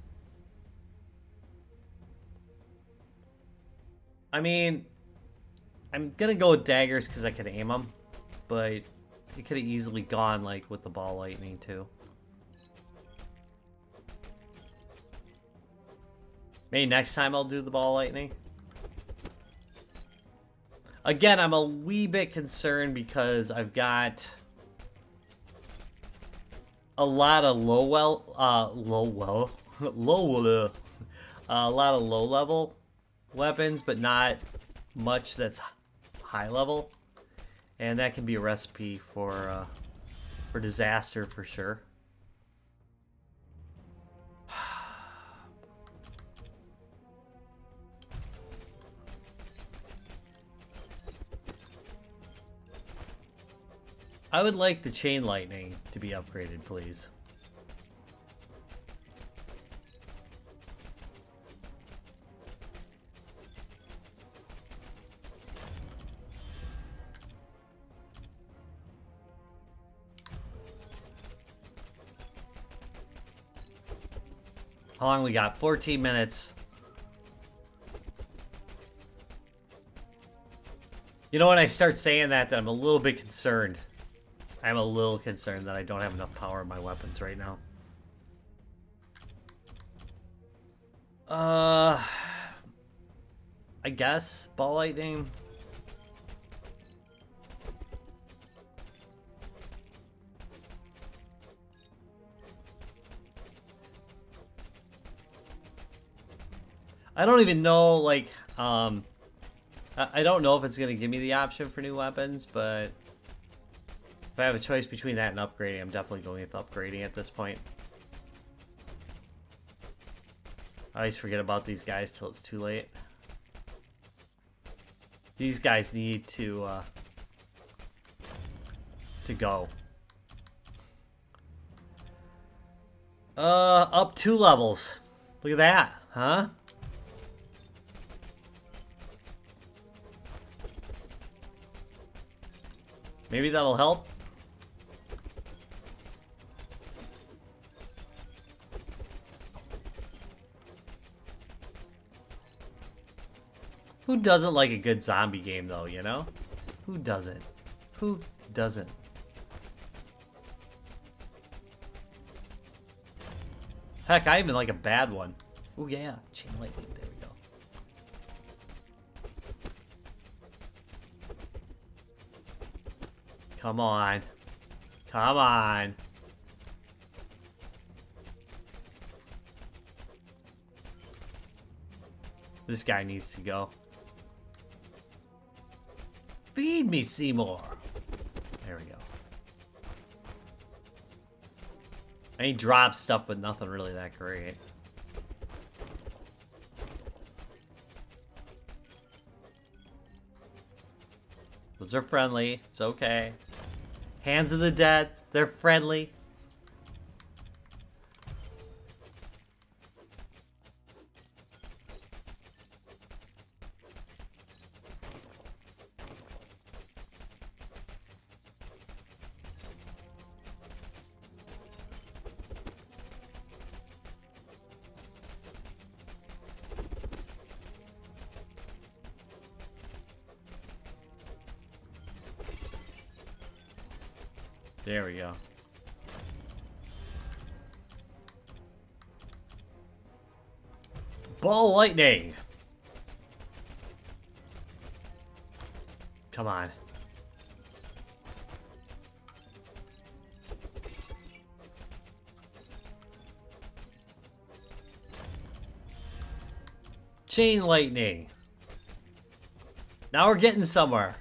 I mean, I'm gonna go with daggers because I can aim them, but it could have easily gone like with the ball lightning too. Maybe next time I'll do the ball lightning. Again, I'm a wee bit concerned because I've got a lot of a lot of low level weapons, but not much that's high level, and that can be a recipe for disaster for sure. I would like the chain lightning to be upgraded, please. How long we got? 14 minutes. You know, when I start saying that I'm a little bit concerned. I'm a little concerned that I don't have enough power in my weapons right now. I guess ball lightning. I don't even know, like, I don't know if it's going to give me the option for new weapons, but if I have a choice between that and upgrading, I'm definitely going with upgrading at this point. I always forget about these guys till it's too late. These guys need to go. Up 2 levels. Look at that. Huh? Maybe that'll help. Who doesn't like a good zombie game, though, you know? Who doesn't? Who doesn't? Heck, I even like a bad one. Oh, yeah. Chain lightning. There we go. Come on. Come on. This guy needs to go. Feed me, Seymour. There we go. And he drops stuff, but nothing really that great. Those are friendly. It's okay. Hands of the Dead. They're friendly. There we go. Ball lightning. Come on. Chain lightning. Now we're getting somewhere.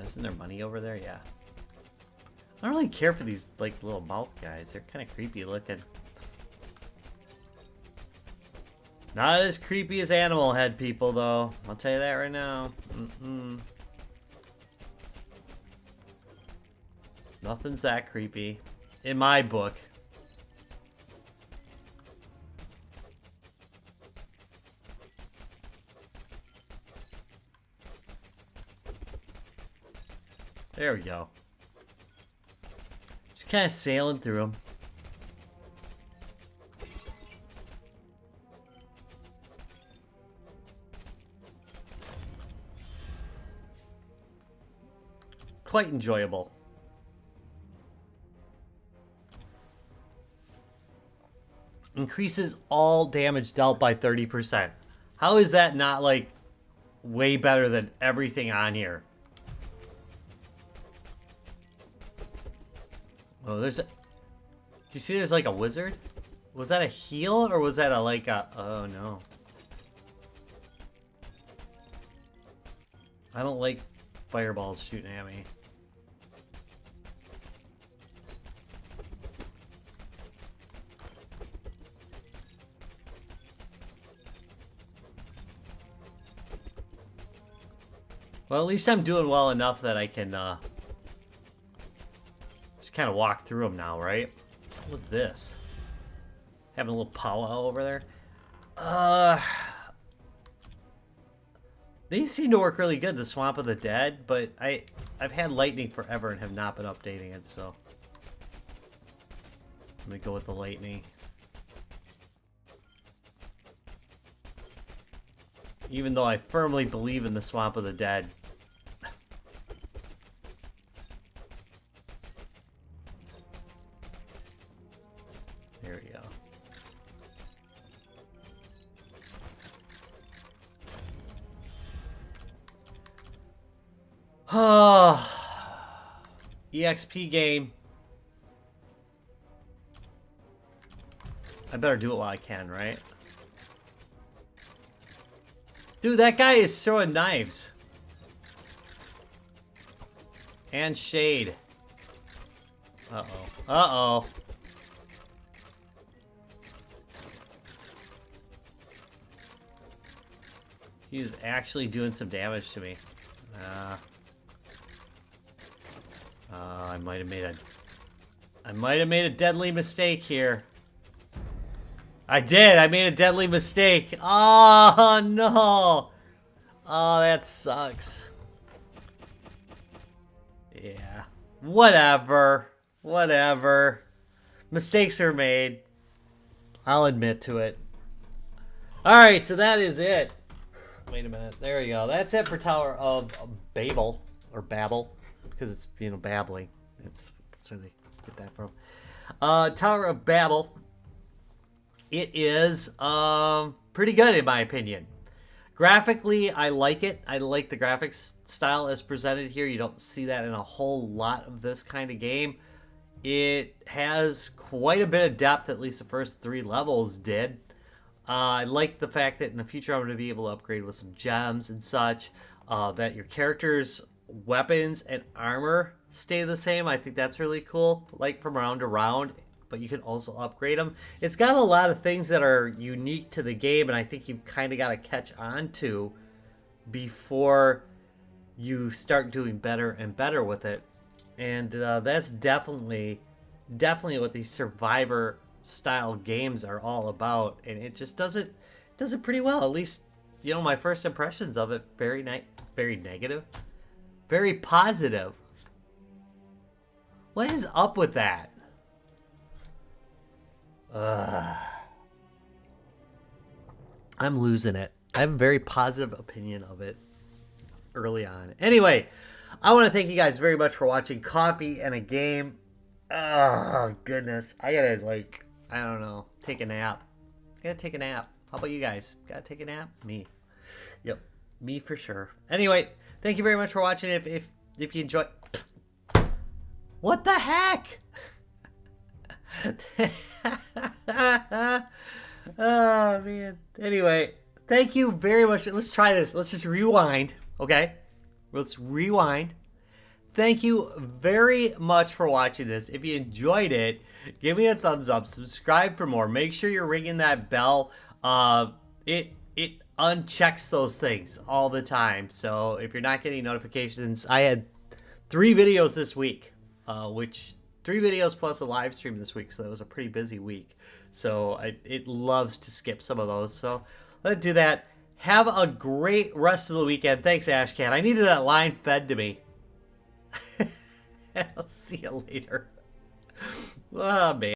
Isn't there money over there? Yeah. I don't really care for these, like, little mouth guys. They're kind of creepy looking. Not as creepy as Animal Head people, though. I'll tell you that right now. Nothing's that creepy. In my book. There we go. Just kind of sailing through them. Quite enjoyable. Increases all damage dealt by 30%. How is that not, like, way better than everything on here? Oh, there's a... Do you see there's like a wizard? Was that a heal or was that a like a... Oh, no. I don't like fireballs shooting at me. Well, at least I'm doing well enough that I can, just kind of walk through them now, right? What was this? Having a little powwow over there? These seem to work really good, the Swamp of the Dead, but I've had lightning forever and have not been updating it, so... Let me go with the lightning. Even though I firmly believe in the Swamp of the Dead. There we go. EXP game. I better do it while I can, right? Dude, that guy is throwing knives. And shade. Uh-oh. Uh-oh. He is actually doing some damage to me. I might have made a deadly mistake here. I did. I made a deadly mistake. Oh, no. Oh, that sucks. Yeah. Whatever. Whatever. Mistakes are made. I'll admit to it. Alright, so that is it. Wait a minute. There we go. That's it for Tower of Babel. Or Babel. Because it's, you know, babbling. That's where they get that from. Tower of Babel. It is pretty good in my opinion. Graphically, I like it. I like the graphics style as presented here. You don't see that in a whole lot of this kind of game. It has quite a bit of depth, at least the first 3 levels did. I like the fact that in the future I'm going to be able to upgrade with some gems and such. That your character's weapons and armor stay the same. I think that's really cool, like from round to round. But you can also upgrade them. It's got a lot of things that are unique to the game, and I think you've kind of got to catch on to before you start doing better and better with it. And that's definitely what these survivor style games are all about, and it just does it pretty well. At least, you know, my first impressions of it very negative, very positive. What is up with that? I'm losing it. I have a very positive opinion of it early on. Anyway, I want to thank you guys very much for watching Coffee and a Game. Oh, goodness. I gotta, like, I don't know, take a nap. I gotta take a nap. How about you guys? Gotta take a nap? Me. Yep. Me for sure. Anyway, thank you very much for watching. If you enjoy... What the heck? Oh, man. Anyway, thank you very much. Let's try this. Let's just rewind, okay? Let's rewind. Thank you very much for watching this. If you enjoyed it, give me a thumbs up. Subscribe for more. Make sure you're ringing that bell. It unchecks those things all the time. So if you're not getting notifications, I had 3 videos this week, which 3 videos plus a live stream this week. So that was a pretty busy week. So it loves to skip some of those. So let's do that. Have a great rest of the weekend. Thanks, Ashcat. I needed that line fed to me. I'll see you later. Oh, man.